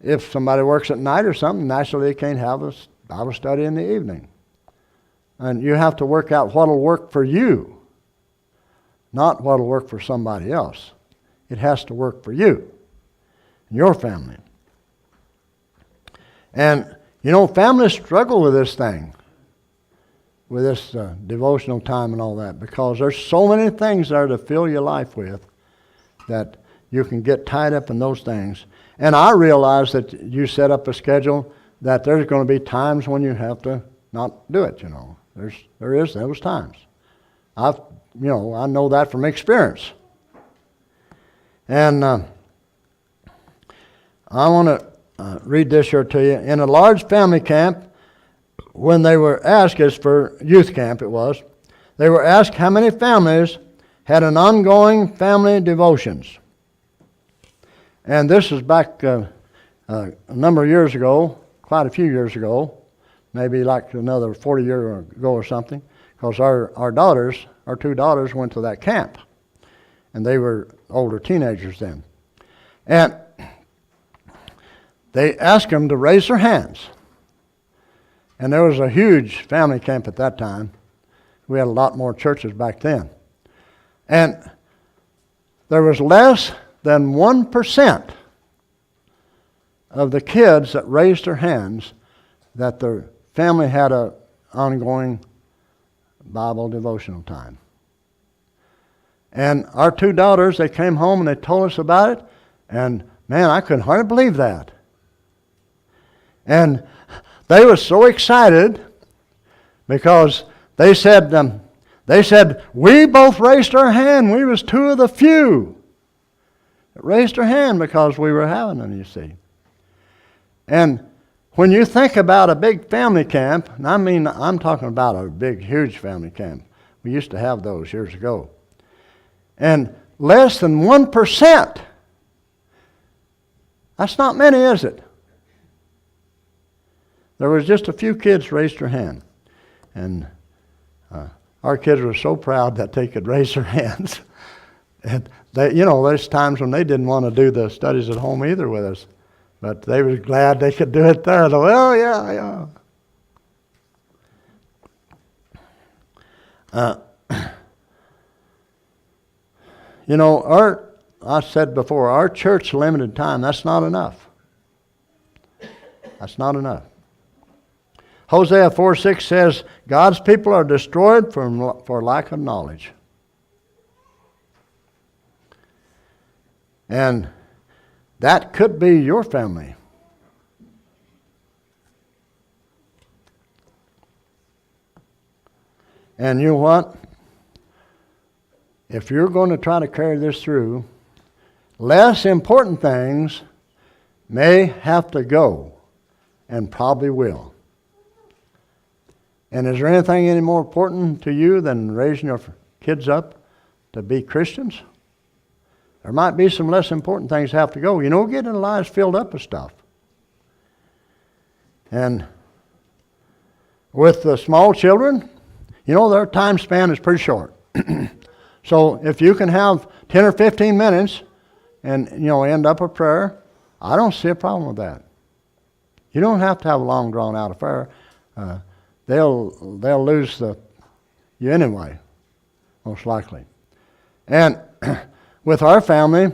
if somebody works at night or something, naturally they can't have a Bible study in the evening. And you have to work out what will work for you, not what will work for somebody else. It has to work for you and your family. And, you know, families struggle with this thing, with this devotional time and all that, because there's so many things there to fill your life with that you can get tied up in those things. And I realize that you set up a schedule that there's going to be times when you have to not do it, you know. There is those times. I know that from experience. And I want to read this here to you. In a large family camp, when they were asked, as for youth camp it was, they were asked how many families had an ongoing family devotions. And this is back a number of years ago, quite a few years ago, maybe like another 40 years ago or something, because our two daughters went to that camp. And they were older teenagers then. And they asked them to raise their hands. And there was a huge family camp at that time. We had a lot more churches back then. And there was less than 1% of the kids that raised their hands that the family had a ongoing Bible devotional time. And our two daughters, they came home and they told us about it. And man, I couldn't hardly believe that. And they were so excited because they said, we both raised our hand. We was two of the few that raised our hand because we were having them, you see. And when you think about a big family camp, and I mean, I'm talking about a big, huge family camp. We used to have those years ago. And less than 1%. That's not many, is it? There was just a few kids raised their hand. And our kids were so proud that they could raise their hands. And they, there's times when they didn't want to do the studies at home either with us. But they were glad they could do it there. Well, yeah. I said before, our church limited time, that's not enough. That's not enough. Hosea 4:6 says, God's people are destroyed for lack of knowledge. And that could be your family. And you know what? If you're going to try to carry this through, less important things may have to go, and probably will. And is there anything any more important to you than raising your kids up to be Christians? There might be some less important things have to go. Getting lives filled up with stuff. And with the small children, their time span is pretty short. So if you can have 10 or 15 minutes and, end up a prayer, I don't see a problem with that. You don't have to have a long drawn out affair. They'll lose you anyway, most likely. And with our family,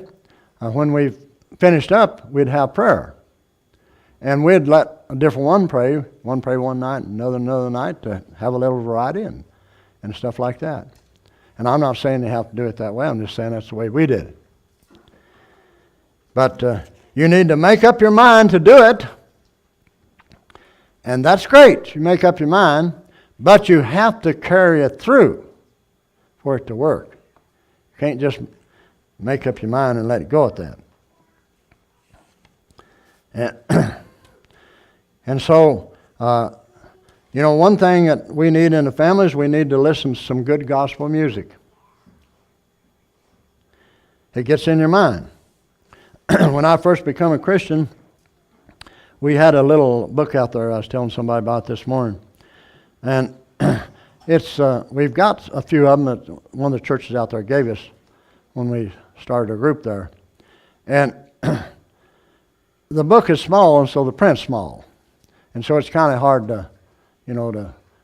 when we finished up, we'd have prayer. And we'd let a different one pray one night, another night, to have a little variety and stuff like that. And I'm not saying they have to do it that way. I'm just saying that's the way we did it. But you need to make up your mind to do it. And that's great. You make up your mind. But you have to carry it through for it to work. You can't just make up your mind and let it go at that. And so, one thing that we need in the families, we need to listen to some good gospel music. It gets in your mind. When I first became a Christian, we had a little book out there I was telling somebody about this morning. And we've got a few of them that one of the churches out there gave us when we started a group there. And the book is small, and so the print's small. And so it's kind of hard to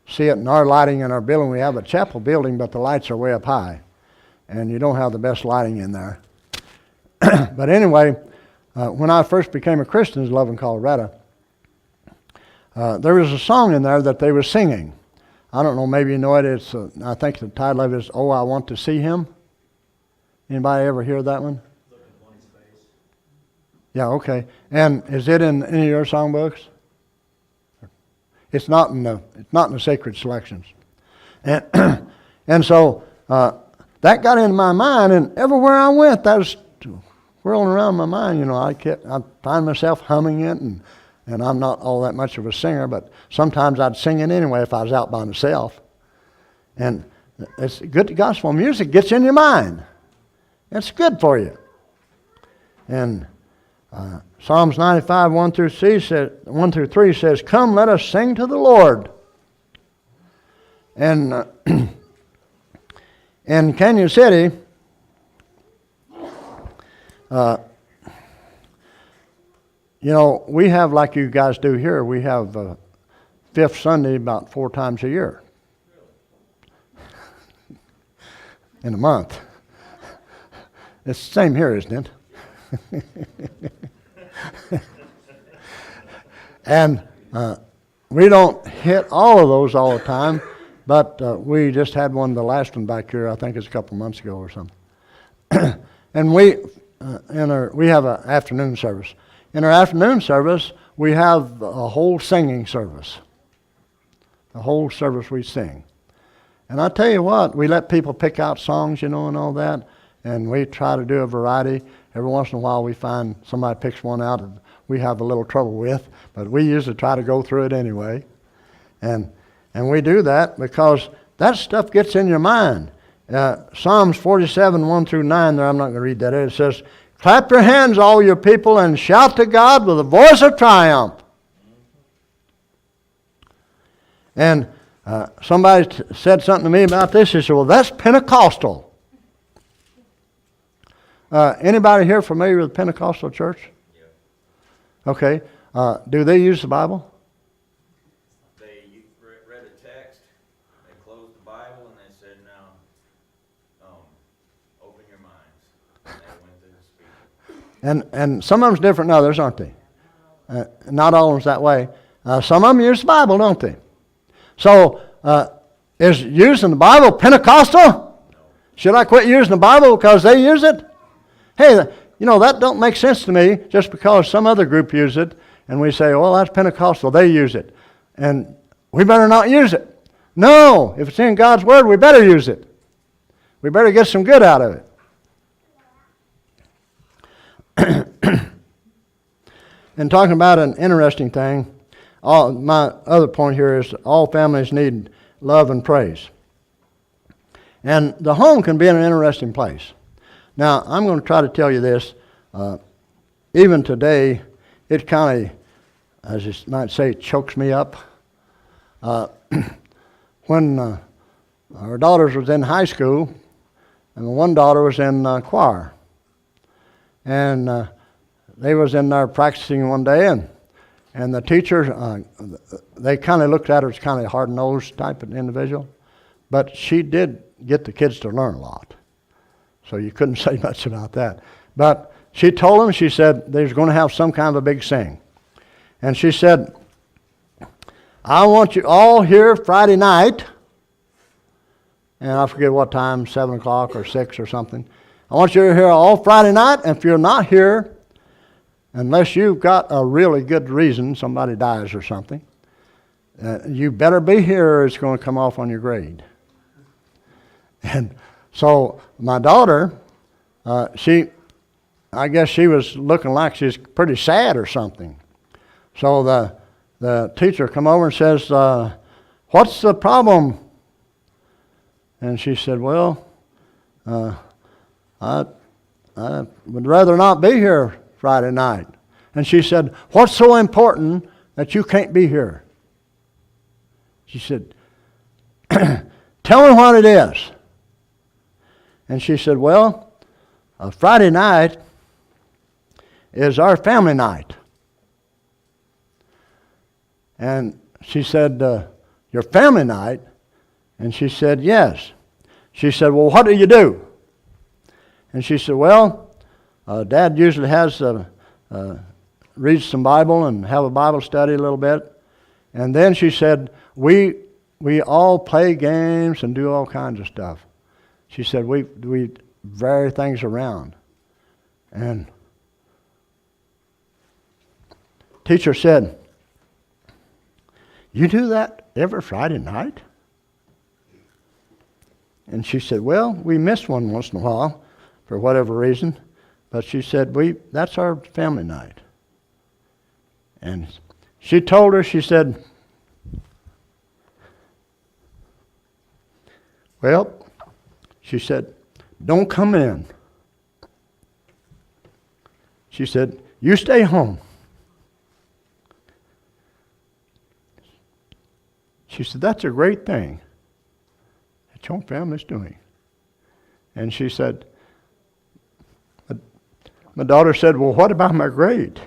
see it in our lighting in our building. We have a chapel building, but the lights are way up high. And you don't have the best lighting in there. But anyway, when I first became a Christian in Loving, Colorado, there was a song in there that they were singing. I don't know, maybe you know it. It's I think the title of it is, "Oh, I Want to See Him." Anybody ever hear that one? Yeah, okay. And is it in any of your songbooks? It's not in the sacred selections. And so that got into my mind, and everywhere I went, that was whirling around my mind. I find myself humming it, and I'm not all that much of a singer, but sometimes I'd sing it anyway if I was out by myself. And it's good gospel music gets in your mind. It's good for you. And Psalms 95, 1 through 3 says, "Come, let us sing to the Lord." And in Canyon City, we have, like you guys do here, we have fifth Sunday about 4 times a year. In a month. It's the same here, isn't it? And we don't hit all of those all the time, but we just had one, the last one back here, I think it's a couple months ago or something. And we have an afternoon service. In our afternoon service, we have a whole singing service. The whole service we sing. And I tell you what, we let people pick out songs, and all that, and we try to do a variety. Every once in a while we find somebody picks one out that we have a little trouble with, but we usually try to go through it anyway. And we do that because that stuff gets in your mind. Psalms 47, 1 through 9, there, I'm not going to read that. It says, clap your hands, all your people, and shout to God with a voice of triumph. And somebody said something to me about this. He said, well, that's Pentecostal. Anybody here familiar with the Pentecostal church? Yeah. Okay. Do they use the Bible? They read a text, they closed the Bible, and they said, now, open your minds. And they went to speak. And some of them's different than others, aren't they? Not all of them's that way. Some of them use the Bible, don't they? So, is using the Bible Pentecostal? No. Should I quit using the Bible because they use it? Hey, that don't make sense to me just because some other group use it, and we say, well, that's Pentecostal, they use it, and we better not use it. No, if it's in God's Word, we better use it. We better get some good out of it. And talking about an interesting thing, my other point here is all families need love and praise. And the home can be an interesting place. Now, I'm going to try to tell you this. Even today, it kind of, as you might say, chokes me up. When our daughters was in high school, and one daughter was in choir. And they was in there practicing one day, and the teacher, they kind of looked at her as kind of hard-nosed type of individual. But she did get the kids to learn a lot. So you couldn't say much about that. But she told them, she said, they was going to have some kind of a big sing. And she said, I want you all here Friday night, and I forget what time, 7 o'clock or 6 or something. I want you here all Friday night, and if you're not here, unless you've got a really good reason, somebody dies or something, you better be here or it's going to come off on your grade. And so my daughter, I guess she was looking like she's pretty sad or something. So the teacher come over and says, what's the problem? And she said, well, I would rather not be here Friday night. And she said, what's so important that you can't be here? She said, tell me what it is. And she said, well, Friday night is our family night. And she said, your family night? And she said, yes. She said, well, what do you do? And she said, well, Dad usually has reads some Bible and have a Bible study a little bit. And then she said, we all play games and do all kinds of stuff. She said, we vary things around. And teacher said, you do that every Friday night? And she said, well, we miss one once in a while for whatever reason. But she said, that's our family night. And she told her, she said, well, she said, don't come in. She said, you stay home. She said, that's a great thing that your family's doing. And she said, my daughter said, well, what about my grade?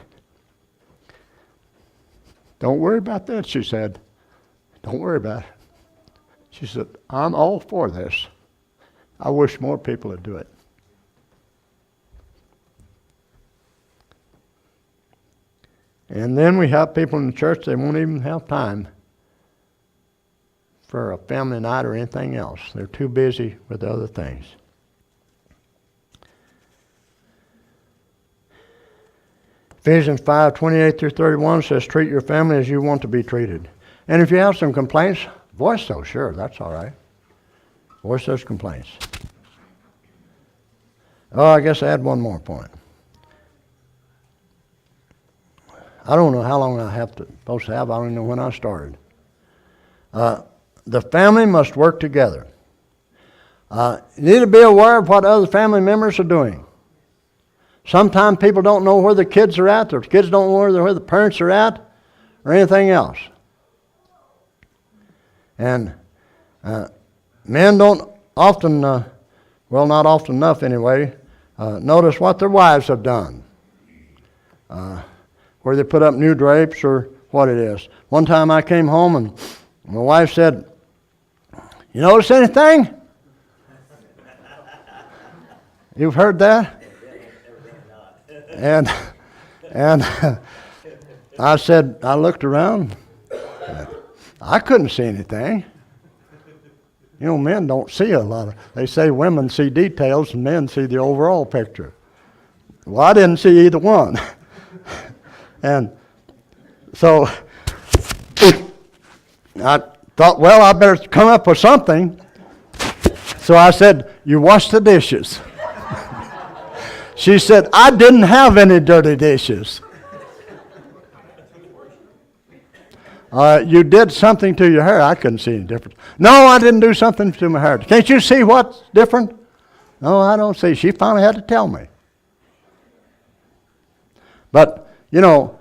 Don't worry about that, she said. don't worry about it. She said, I'm all for this. I wish more people would do it. And then we have people in the church, they won't even have time for a family night or anything else. They're too busy with other things. Ephesians 5:28 through 31 says, treat your family as you want to be treated. And if you have some complaints, voice those. Sure, that's all right. Voice those complaints. Oh, I guess I had one more point. I don't know how long supposed to have. I don't even know when I started. The family must work together. You need to be aware of what other family members are doing. Sometimes people don't know where the kids are at, or the kids don't know where the parents are at, or anything else. And men don't often, well, not often enough anyway, notice what their wives have done. Where they put up new drapes or what it is. One time I came home and my wife said, you notice anything? You've heard that? And I said, I looked around. I couldn't see anything. You know, men don't see a lot. They say women see details and men see the overall picture. Well, I didn't see either one. And so I thought, well, I better come up with something. So I said, you wash the dishes. She said, I didn't have any dirty dishes. You did something to your hair. I couldn't see any difference. No, I didn't do something to my hair. Can't you see what's different? No, I don't see. She finally had to tell me. But you know,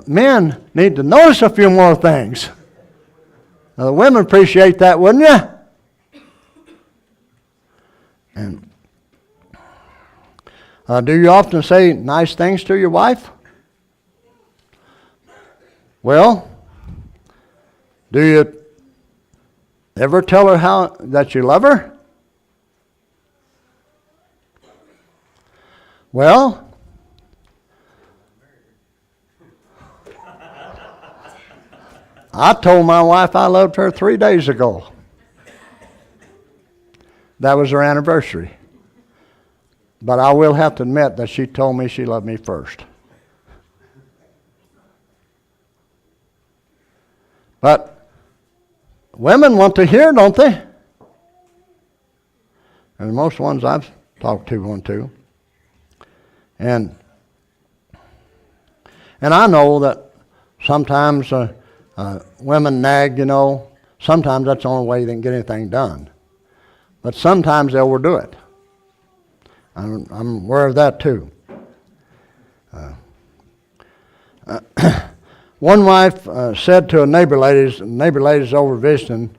men need to notice a few more things. The women appreciate that, wouldn't you? And do you often say nice things to your wife? Well, do you ever tell her that you love her? Well, I told my wife I loved her 3 days ago. That was her anniversary. But I will have to admit that she told me she loved me first. But women want to hear, don't they? And most ones I've talked to want to. And I know that sometimes women nag, you know. Sometimes that's the only way they can get anything done. But sometimes they'll overdo it. I'm aware of that too. One wife said to a neighbor lady's over visiting,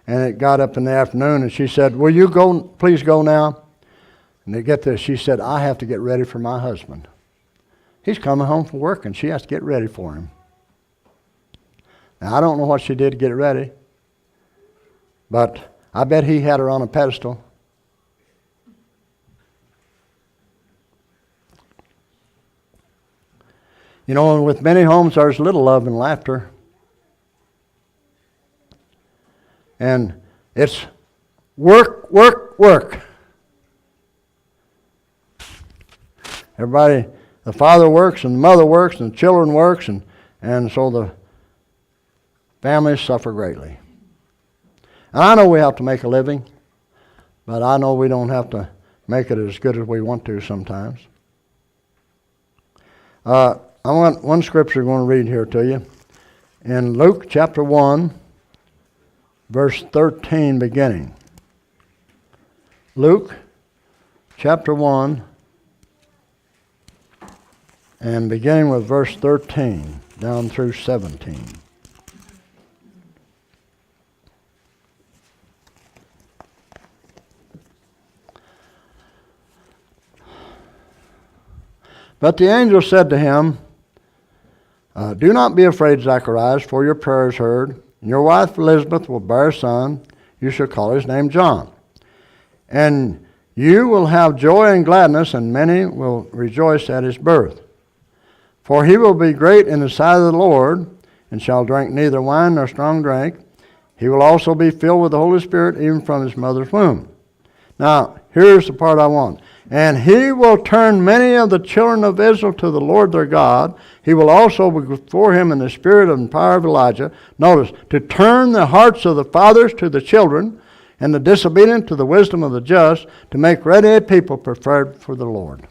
and it got up in the afternoon, and she said, will you go, please go now? And they get this, she said, I have to get ready for my husband. He's coming home from work, and she has to get ready for him. Now, I don't know what she did to get ready, but I bet he had her on a pedestal. You know, with many homes, there's little love and laughter. And it's work, work, work. Everybody, the father works and the mother works and the children works, and so the families suffer greatly. And I know we have to make a living, but I know we don't have to make it as good as we want to sometimes. I want one scripture I'm going to read here to you. In Luke chapter 1, verse 13 beginning. Luke chapter 1, and beginning with verse 13 down through 17. But the angel said to him, do not be afraid, Zacharias, for your prayer is heard, And your wife Elizabeth will bear a son. You shall call his name John. And you will have joy and gladness, and many will rejoice at his birth. For he will be great in the sight of the Lord, and shall drink neither wine nor strong drink. He will also be filled with the Holy Spirit, even from his mother's womb. Now, here's the part I want. And he will turn many of the children of Israel to the Lord their God. He will also be before him in the spirit and power of Elijah. Notice, to turn the hearts of the fathers to the children, and the disobedient to the wisdom of the just, to make ready a people prepared for the Lord.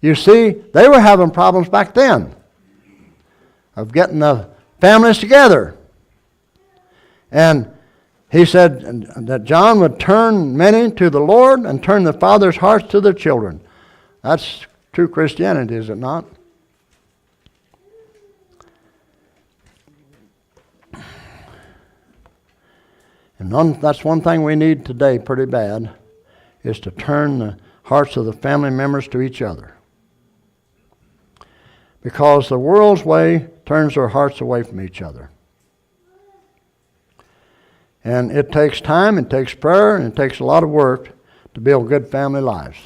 You see, they were having problems back then of getting the families together. And he said that John would turn many to the Lord and turn the fathers' hearts to their children. That's true Christianity, is it not? And that's one thing we need today pretty bad, is to turn the hearts of the family members to each other. Because the world's way turns their hearts away from each other. And it takes time, it takes prayer, and it takes a lot of work to build good family lives.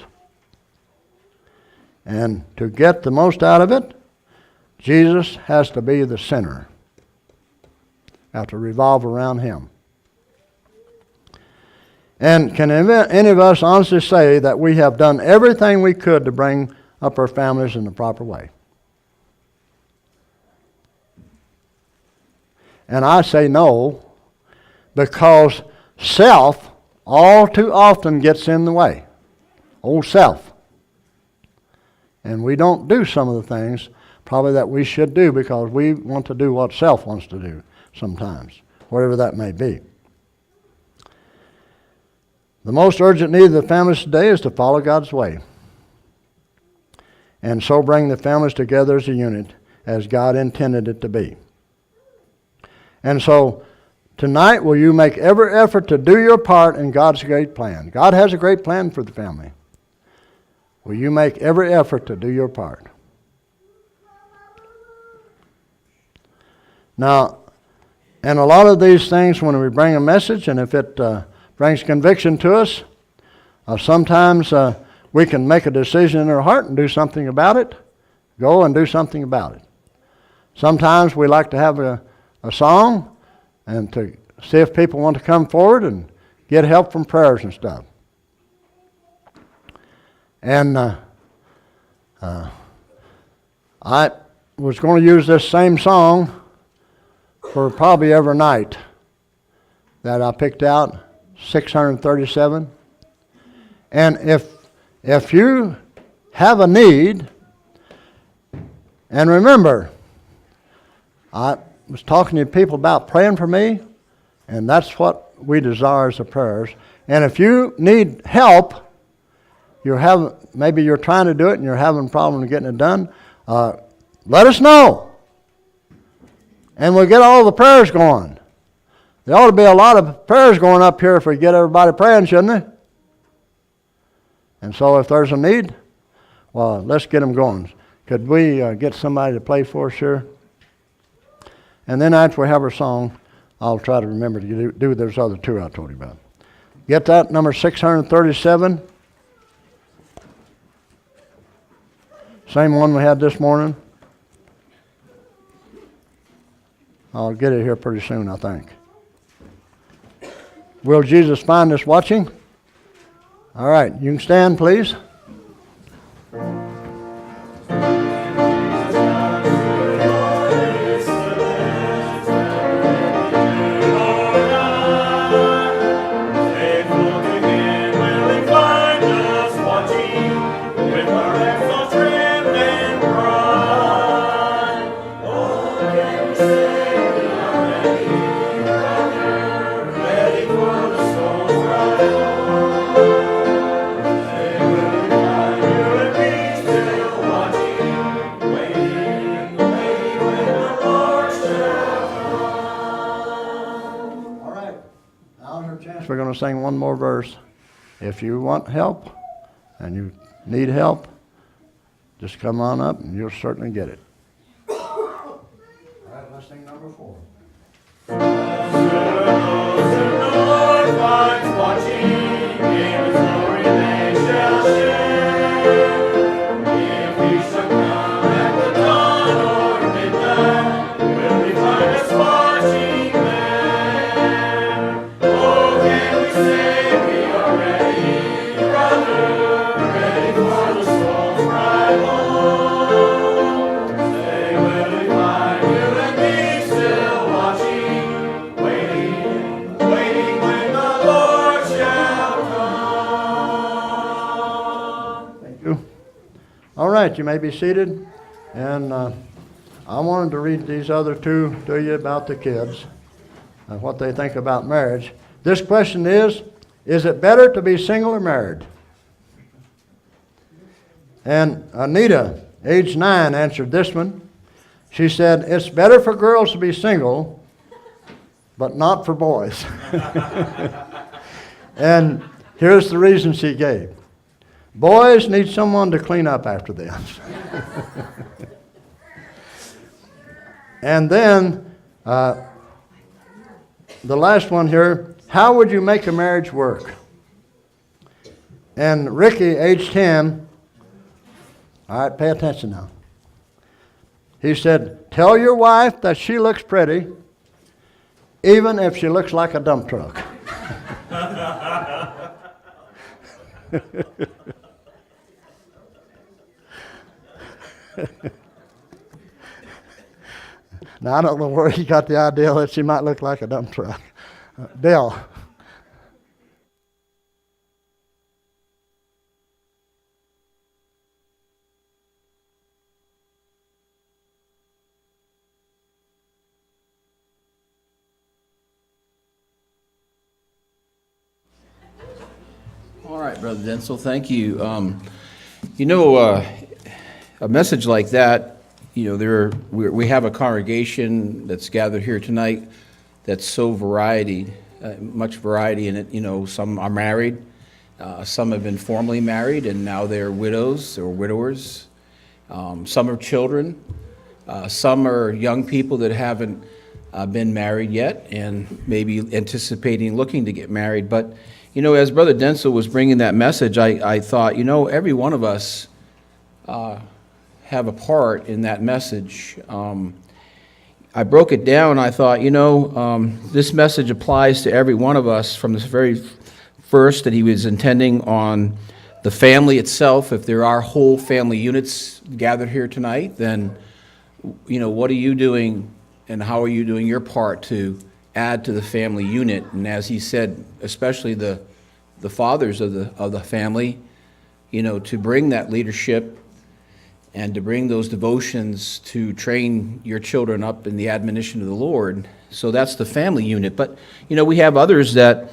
And to get the most out of it, Jesus has to be the center. Have to revolve around him. And can any of us honestly say that we have done everything we could to bring up our families in the proper way? And I say no, because self all too often gets in the way. Old self. And we don't do some of the things probably that we should do, because we want to do what self wants to do sometimes, whatever that may be. The most urgent need of the families today is to follow God's way, and so bring the families together as a unit, as God intended it to be. And so, tonight, will you make every effort to do your part in God's great plan? God has a great plan for the family. Will you make every effort to do your part? Now, and a lot of these things, when we bring a message, and if it brings conviction to us, sometimes we can make a decision in our heart and do something about it. Go and do something about it. Sometimes we like to have a song and to see if people want to come forward and get help from prayers and stuff. And I was going to use this same song for probably every night that I picked out, 637. And if you have a need, and remember, I was talking to people about praying for me, and that's what we desire as the prayers. And if you need help, maybe you're trying to do it and you're having a problem getting it done, let us know. And we'll get all the prayers going. There ought to be a lot of prayers going up here if we get everybody praying, shouldn't there? And so if there's a need, well, let's get them going. Could we get somebody to play for us here? And then after we have our song, I'll try to remember to do those other two I told you about. Get that, number 637. Same one we had this morning. I'll get it here pretty soon, I think. Will Jesus find us watching? All right, you can stand, please. We're going to sing one more verse. If you want help and you need help, just come on up and you'll certainly get it. All right, let's sing number number 4. All right, you may be seated. And I wanted to read these other two to you about the kids and what they think about marriage. This question is it better to be single or married? And Anita, age 9, answered this one. She said, it's better for girls to be single, but not for boys. And here's the reason she gave. Boys need someone to clean up after them. And then, the last one here, how would you make a marriage work? And Ricky, age 10, all right, pay attention now. He said, tell your wife that she looks pretty, even if she looks like a dump truck. Now, I don't know where he got the idea that she might look like a dump truck. Bill. All right, Brother Densel, thank you. A message like that, we have a congregation that's gathered here tonight that's so much variety in it. Some are married, some have been formerly married, and now they're widows or widowers. Some are children, some are young people that haven't been married yet and maybe anticipating looking to get married. But as Brother Densel was bringing that message, I thought, every one of us have a part in that message. I broke it down. I thought, this message applies to every one of us from the very first that he was intending on the family itself. If there are whole family units gathered here tonight, then, what are you doing and how are you doing your part to add to the family unit? And as he said, especially the fathers of the family, to bring that leadership and to bring those devotions to train your children up in the admonition of the Lord. So that's the family unit. But, we have others that,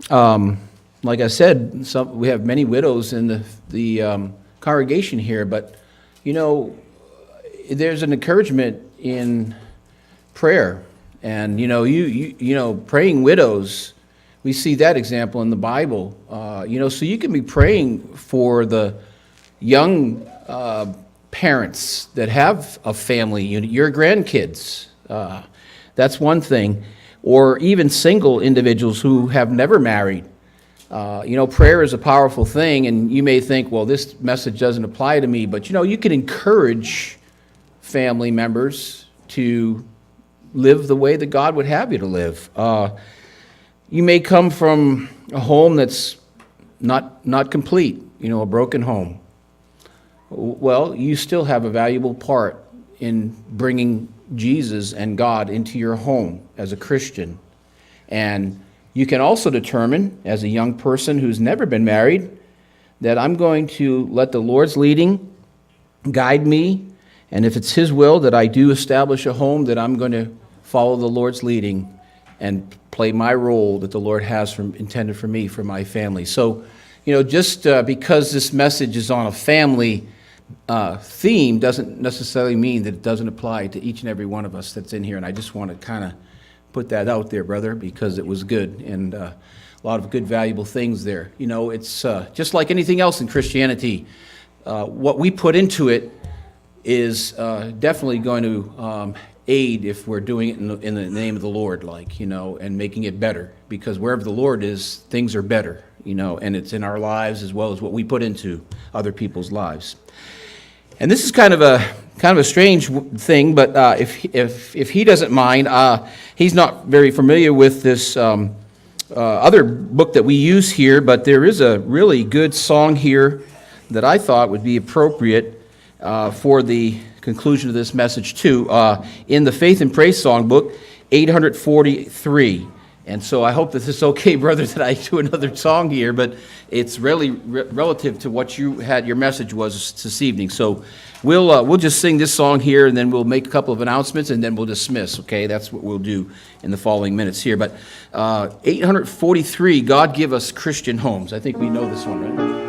like I said, we have many widows in the congregation here. But, there's an encouragement in prayer. And, praying widows, we see that example in the Bible. So you can be praying for the young parents that have a family unit, your grandkids. That's one thing. Or even single individuals who have never married. Prayer is a powerful thing, and you may think, well, this message doesn't apply to me. But, you can encourage family members to live the way that God would have you to live. You may come from a home that's not complete, a broken home. Well, you still have a valuable part in bringing Jesus and God into your home as a Christian. And you can also determine, as a young person who's never been married, that I'm going to let the Lord's leading guide me, and if it's His will that I do establish a home, that I'm going to follow the Lord's leading and play my role that the Lord has intended for me, for my family. So, just because this message is on a family theme doesn't necessarily mean that it doesn't apply to each and every one of us that's in here. And I just want to kind of put that out there, brother, because it was good and a lot of good, valuable things there. It's just like anything else in Christianity. What we put into it is definitely going to aid if we're doing it in the name of the Lord, like, and making it better. Because wherever the Lord is, things are better, and it's in our lives as well as what we put into other people's lives. And this is kind of a strange thing, but if he doesn't mind, he's not very familiar with this other book that we use here, but there is a really good song here that I thought would be appropriate for the conclusion of this message too, in the Faith and Praise Songbook, 843. And so I hope that this is okay, brother, that I do another song here, but it's really relative to what your message was this evening. So we'll just sing this song here, and then we'll make a couple of announcements, and then we'll dismiss, okay? That's what we'll do in the following minutes here. But 843, God Give Us Christian Homes. I think we know this one, right?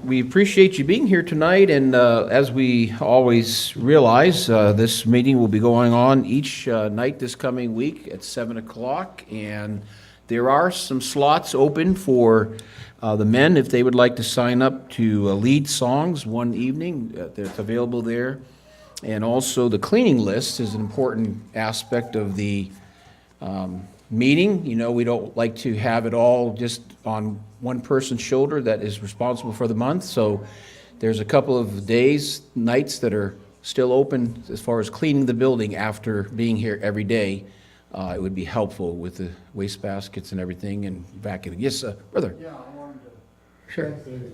We appreciate you being here tonight, and as we always realize, this meeting will be going on each night this coming week at 7 o'clock, and there are some slots open for the men if they would like to sign up to lead songs one evening. That's available there. And also the cleaning list is an important aspect of the meeting. We don't like to have it all just on one person's shoulder that is responsible for the month. So there's a couple of days, nights that are still open as far as cleaning the building after being here every day. It would be helpful with the waste baskets and everything and vacuuming. Yes, brother? Yeah, I wanted to thank the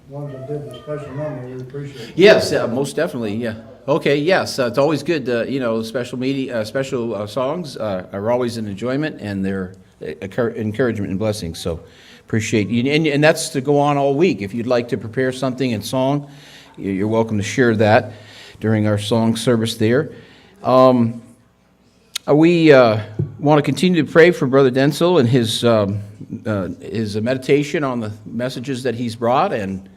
ones that did the special number, we appreciate it. Yes, most definitely, yeah. Okay, yes, it's always good, special songs are always an enjoyment, and they're encouragement and blessings, so appreciate you. And that's to go on all week. If you'd like to prepare something in song, you're welcome to share that during our song service there. We want to continue to pray for Brother Denzel and his meditation on the messages that he's brought, and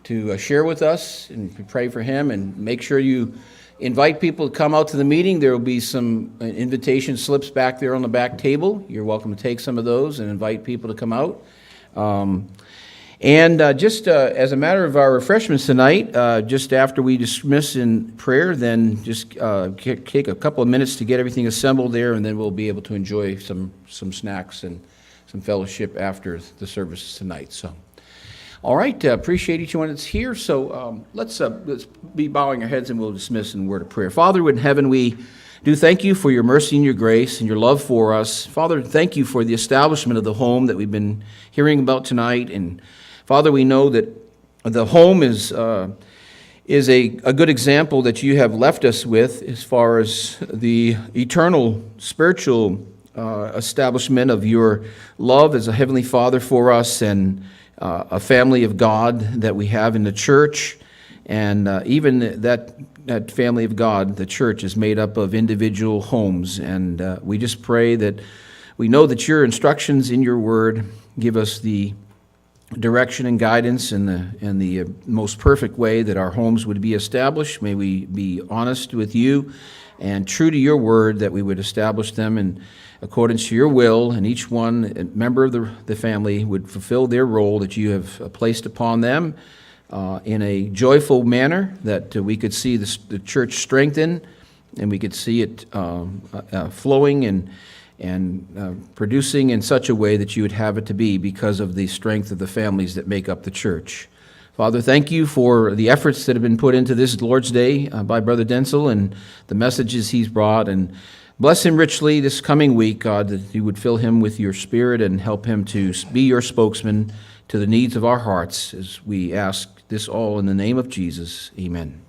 to share with us, and pray for him, and make sure you invite people to come out to the meeting. There will be some invitation slips back there on the back table. You're welcome to take some of those and invite people to come out. Just as a matter of our refreshments tonight, just after we dismiss in prayer, then just take a couple of minutes to get everything assembled there, and then we'll be able to enjoy some snacks and some fellowship after the service tonight. So, all right, appreciate each one that's here. So let's be bowing our heads, and we'll dismiss in a word of prayer. Father in heaven, we do thank you for your mercy and your grace and your love for us. Father, thank you for the establishment of the home that we've been hearing about tonight. And Father, we know that the home is a good example that you have left us with as far as the eternal spiritual establishment of your love as a Heavenly Father for us, and a family of God that we have in the church. And even that family of God, the church, is made up of individual homes. And we just pray that we know that your instructions in your word give us the direction and guidance in the most perfect way that our homes would be established. May we be honest with you and true to your word, that we would establish them in accordance to your will, and each one member of the family would fulfill their role that you have placed upon them in a joyful manner, that we could see the church strengthen, and we could see it flowing and producing in such a way that you would have it to be, because of the strength of the families that make up the church. Father, thank you for the efforts that have been put into this Lord's Day by Brother Densel and the messages he's brought, and bless him richly this coming week, God, that you would fill him with your Spirit and help him to be your spokesman to the needs of our hearts, as we ask this all in the name of Jesus. Amen.